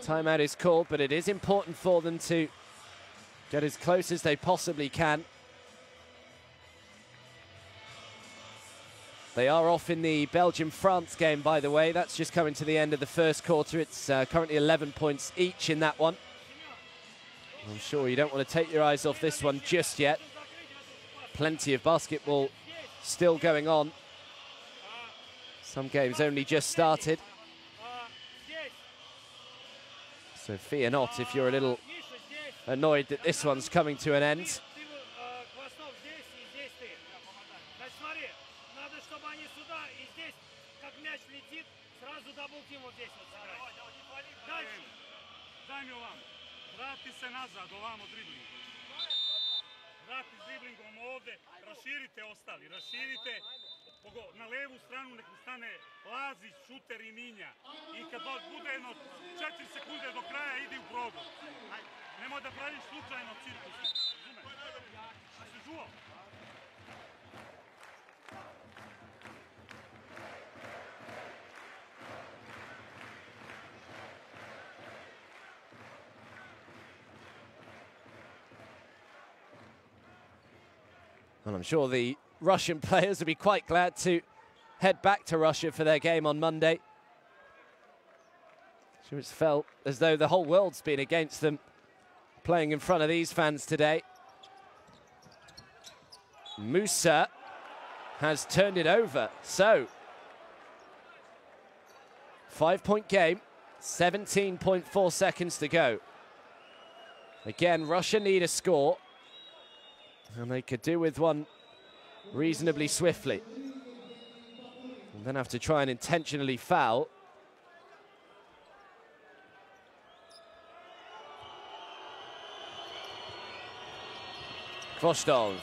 Timeout is called, but it is important for them to get as close as they possibly can. They are off in the Belgium-France game, by the way. That's just coming to the end of the first quarter. It's currently 11 points each in that one. I'm sure you don't want to take your eyes off this one just yet. Plenty of basketball still going on. Some games only just started. So fear not if you're a little annoyed that this one's coming to an end. Daj mi ovamo. Vrati se nazad, ovamo dribling. Vrati s driblingom ovde, raširite ostali, raširite na levu stranu, nek mi stane Lazić, Šuter i Minja. I kad bude jedno 4 sekunde do kraja, idi u probor. Nemoj da praviš slučajno cirkus. A si žuo? Well, I'm sure the Russian players will be quite glad to head back to Russia for their game on Monday. Sure, it's felt as though the whole world's been against them playing in front of these fans today. Musa has turned it over. So, 5-point game, 17.4 seconds to go. Again, Russia need a score. And they could do with one reasonably swiftly. And then have to try and intentionally foul. Kvostov.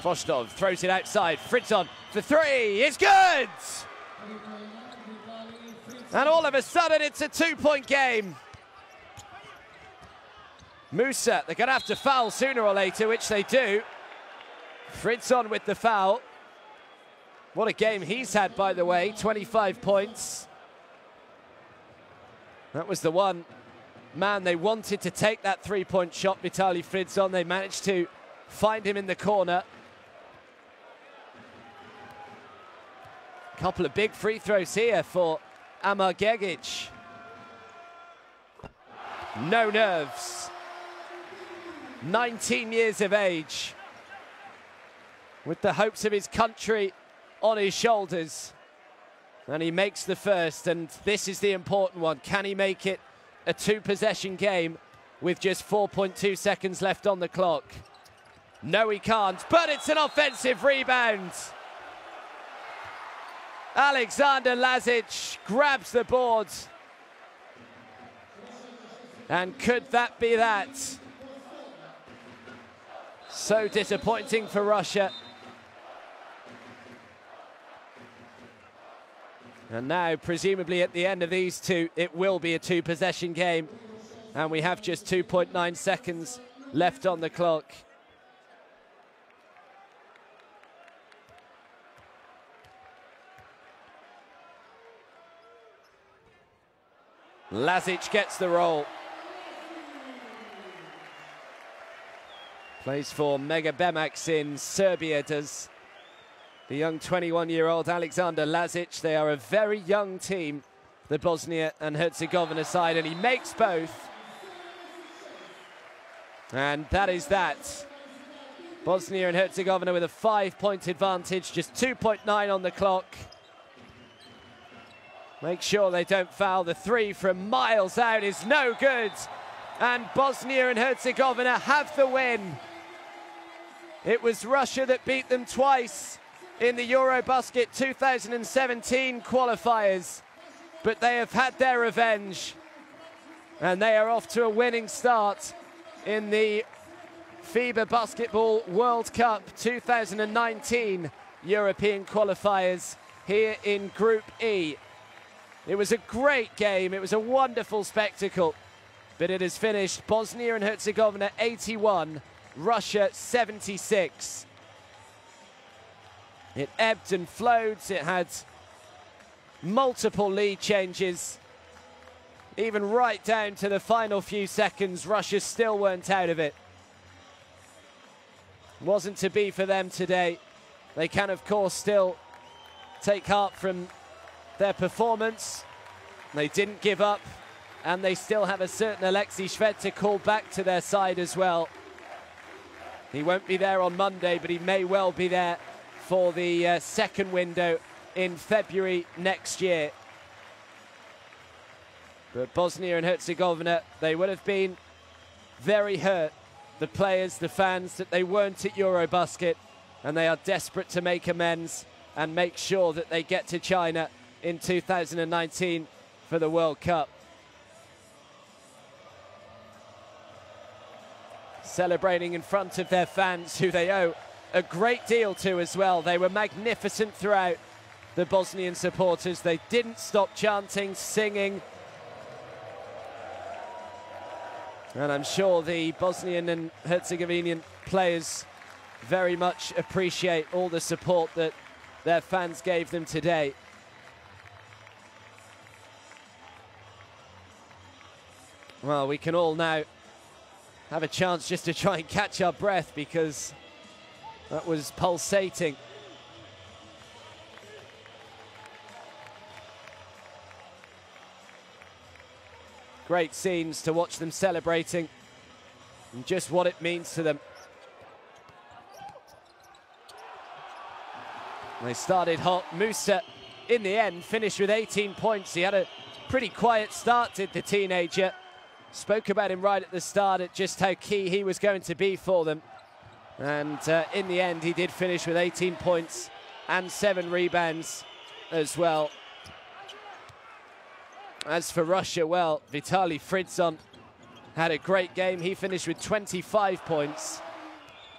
Kvostov throws it outside. Fritzon for 3. It's good! And all of a sudden, it's a 2-point game. Musa, they're going to have to foul sooner or later, which they do. Fritzon with the foul. What a game he's had, by the way, 25 points. That was the one man they wanted to take that 3-point shot, Vitaly Fritzon. They managed to find him in the corner. Couple of big free throws here for Amar Gegic. No nerves. 19 years of age, with the hopes of his country on his shoulders. And he makes the first, and this is the important one. Can he make it a 2-possession game with just 4.2 seconds left on the clock? No, he can't, but it's an offensive rebound. Alexander Lazić grabs the board. And could that be that? So disappointing for Russia. And now, presumably at the end of these two, it will be a 2-possession game. And we have just 2.9 seconds left on the clock. Lazić gets the roll. Plays for Mega Bemax in Serbia, does the young 21-year-old Alexander Lazić. They are a very young team, the Bosnia and Herzegovina side, and he makes both. And that is that. Bosnia and Herzegovina with a 5-point advantage, just 2.9 on the clock. Make sure they don't foul. The three from miles out is no good. And Bosnia and Herzegovina have the win. It was Russia that beat them twice in the Eurobasket 2017 qualifiers, but they have had their revenge. And they are off to a winning start in the FIBA Basketball World Cup 2019 European Qualifiers here in Group E. It was a great game, it was a wonderful spectacle, but it has finished Bosnia and Herzegovina 81, Russia 76. It ebbed and flowed, it had multiple lead changes. Even right down to the final few seconds, Russia still weren't out of it. Wasn't to be for them today. They can, of course, still take heart from their performance. They didn't give up, and they still have a certain Alexei Shved to call back to their side as well. He won't be there on Monday, but he may well be there for the second window in February next year. But Bosnia and Herzegovina, they would have been very hurt, the players, the fans, that they weren't at Eurobasket, and they are desperate to make amends and make sure that they get to China in 2019 for the World Cup. Celebrating in front of their fans, who they owe a great deal to as well. They were magnificent throughout, the Bosnian supporters. They didn't stop chanting, singing. And I'm sure the Bosnian and Herzegovinian players very much appreciate all the support that their fans gave them today. Well, we can all now have a chance just to try and catch our breath, because that was pulsating. Great scenes to watch them celebrating and just what it means to them. They started hot. Musa, in the end, finished with 18 points. He had a pretty quiet start, did the teenager. Spoke about him right at the start, at just how key he was going to be for them. And in the end, he did finish with 18 points and 7 rebounds as well. As for Russia, well, Vitaly Fridzon had a great game. He finished with 25 points.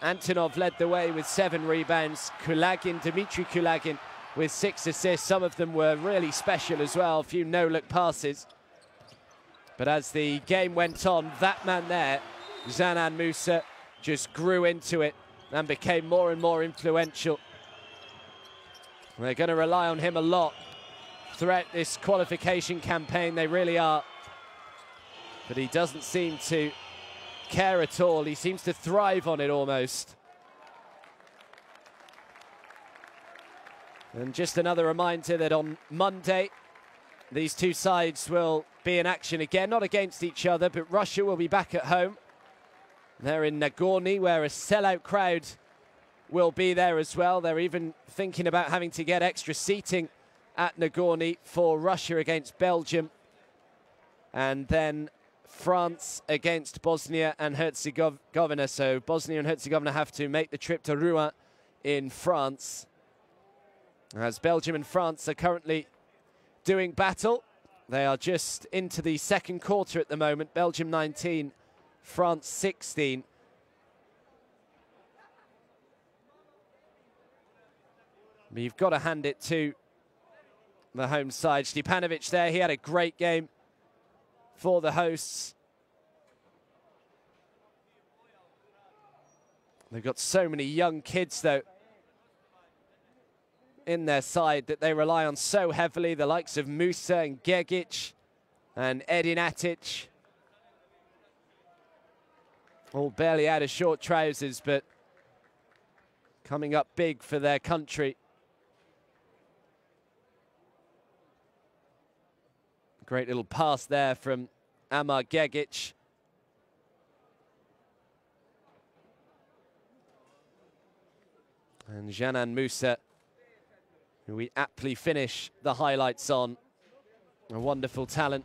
Antonov led the way with 7 rebounds. Dmitry Kulagin with 6 assists. Some of them were really special as well, a few no-look passes. But as the game went on, that man there, Zanan Musa, just grew into it and became more and more influential. They're going to rely on him a lot throughout this qualification campaign, they really are. But he doesn't seem to care at all. He seems to thrive on it almost. And just another reminder that on Monday, these two sides will be in action again, not against each other, but Russia will be back at home. They're in Nagorny, where a sellout crowd will be there as well. They're even thinking about having to get extra seating at Nagorny for Russia against Belgium. And then France against Bosnia and Herzegovina. So Bosnia and Herzegovina have to make the trip to Rouen in France, as Belgium and France are currently doing battle. They are just into the second quarter at the moment. Belgium 19, France 16. But you've got to hand it to the home side. Stepanovic there, he had a great game for the hosts. They've got so many young kids, though, in their side that they rely on so heavily. The likes of Musa and Gegic and Edin Atic. All barely out of short trousers, but coming up big for their country. Great little pass there from Amar Gegic. And Janan Musa, who we aptly finish the highlights on. A wonderful talent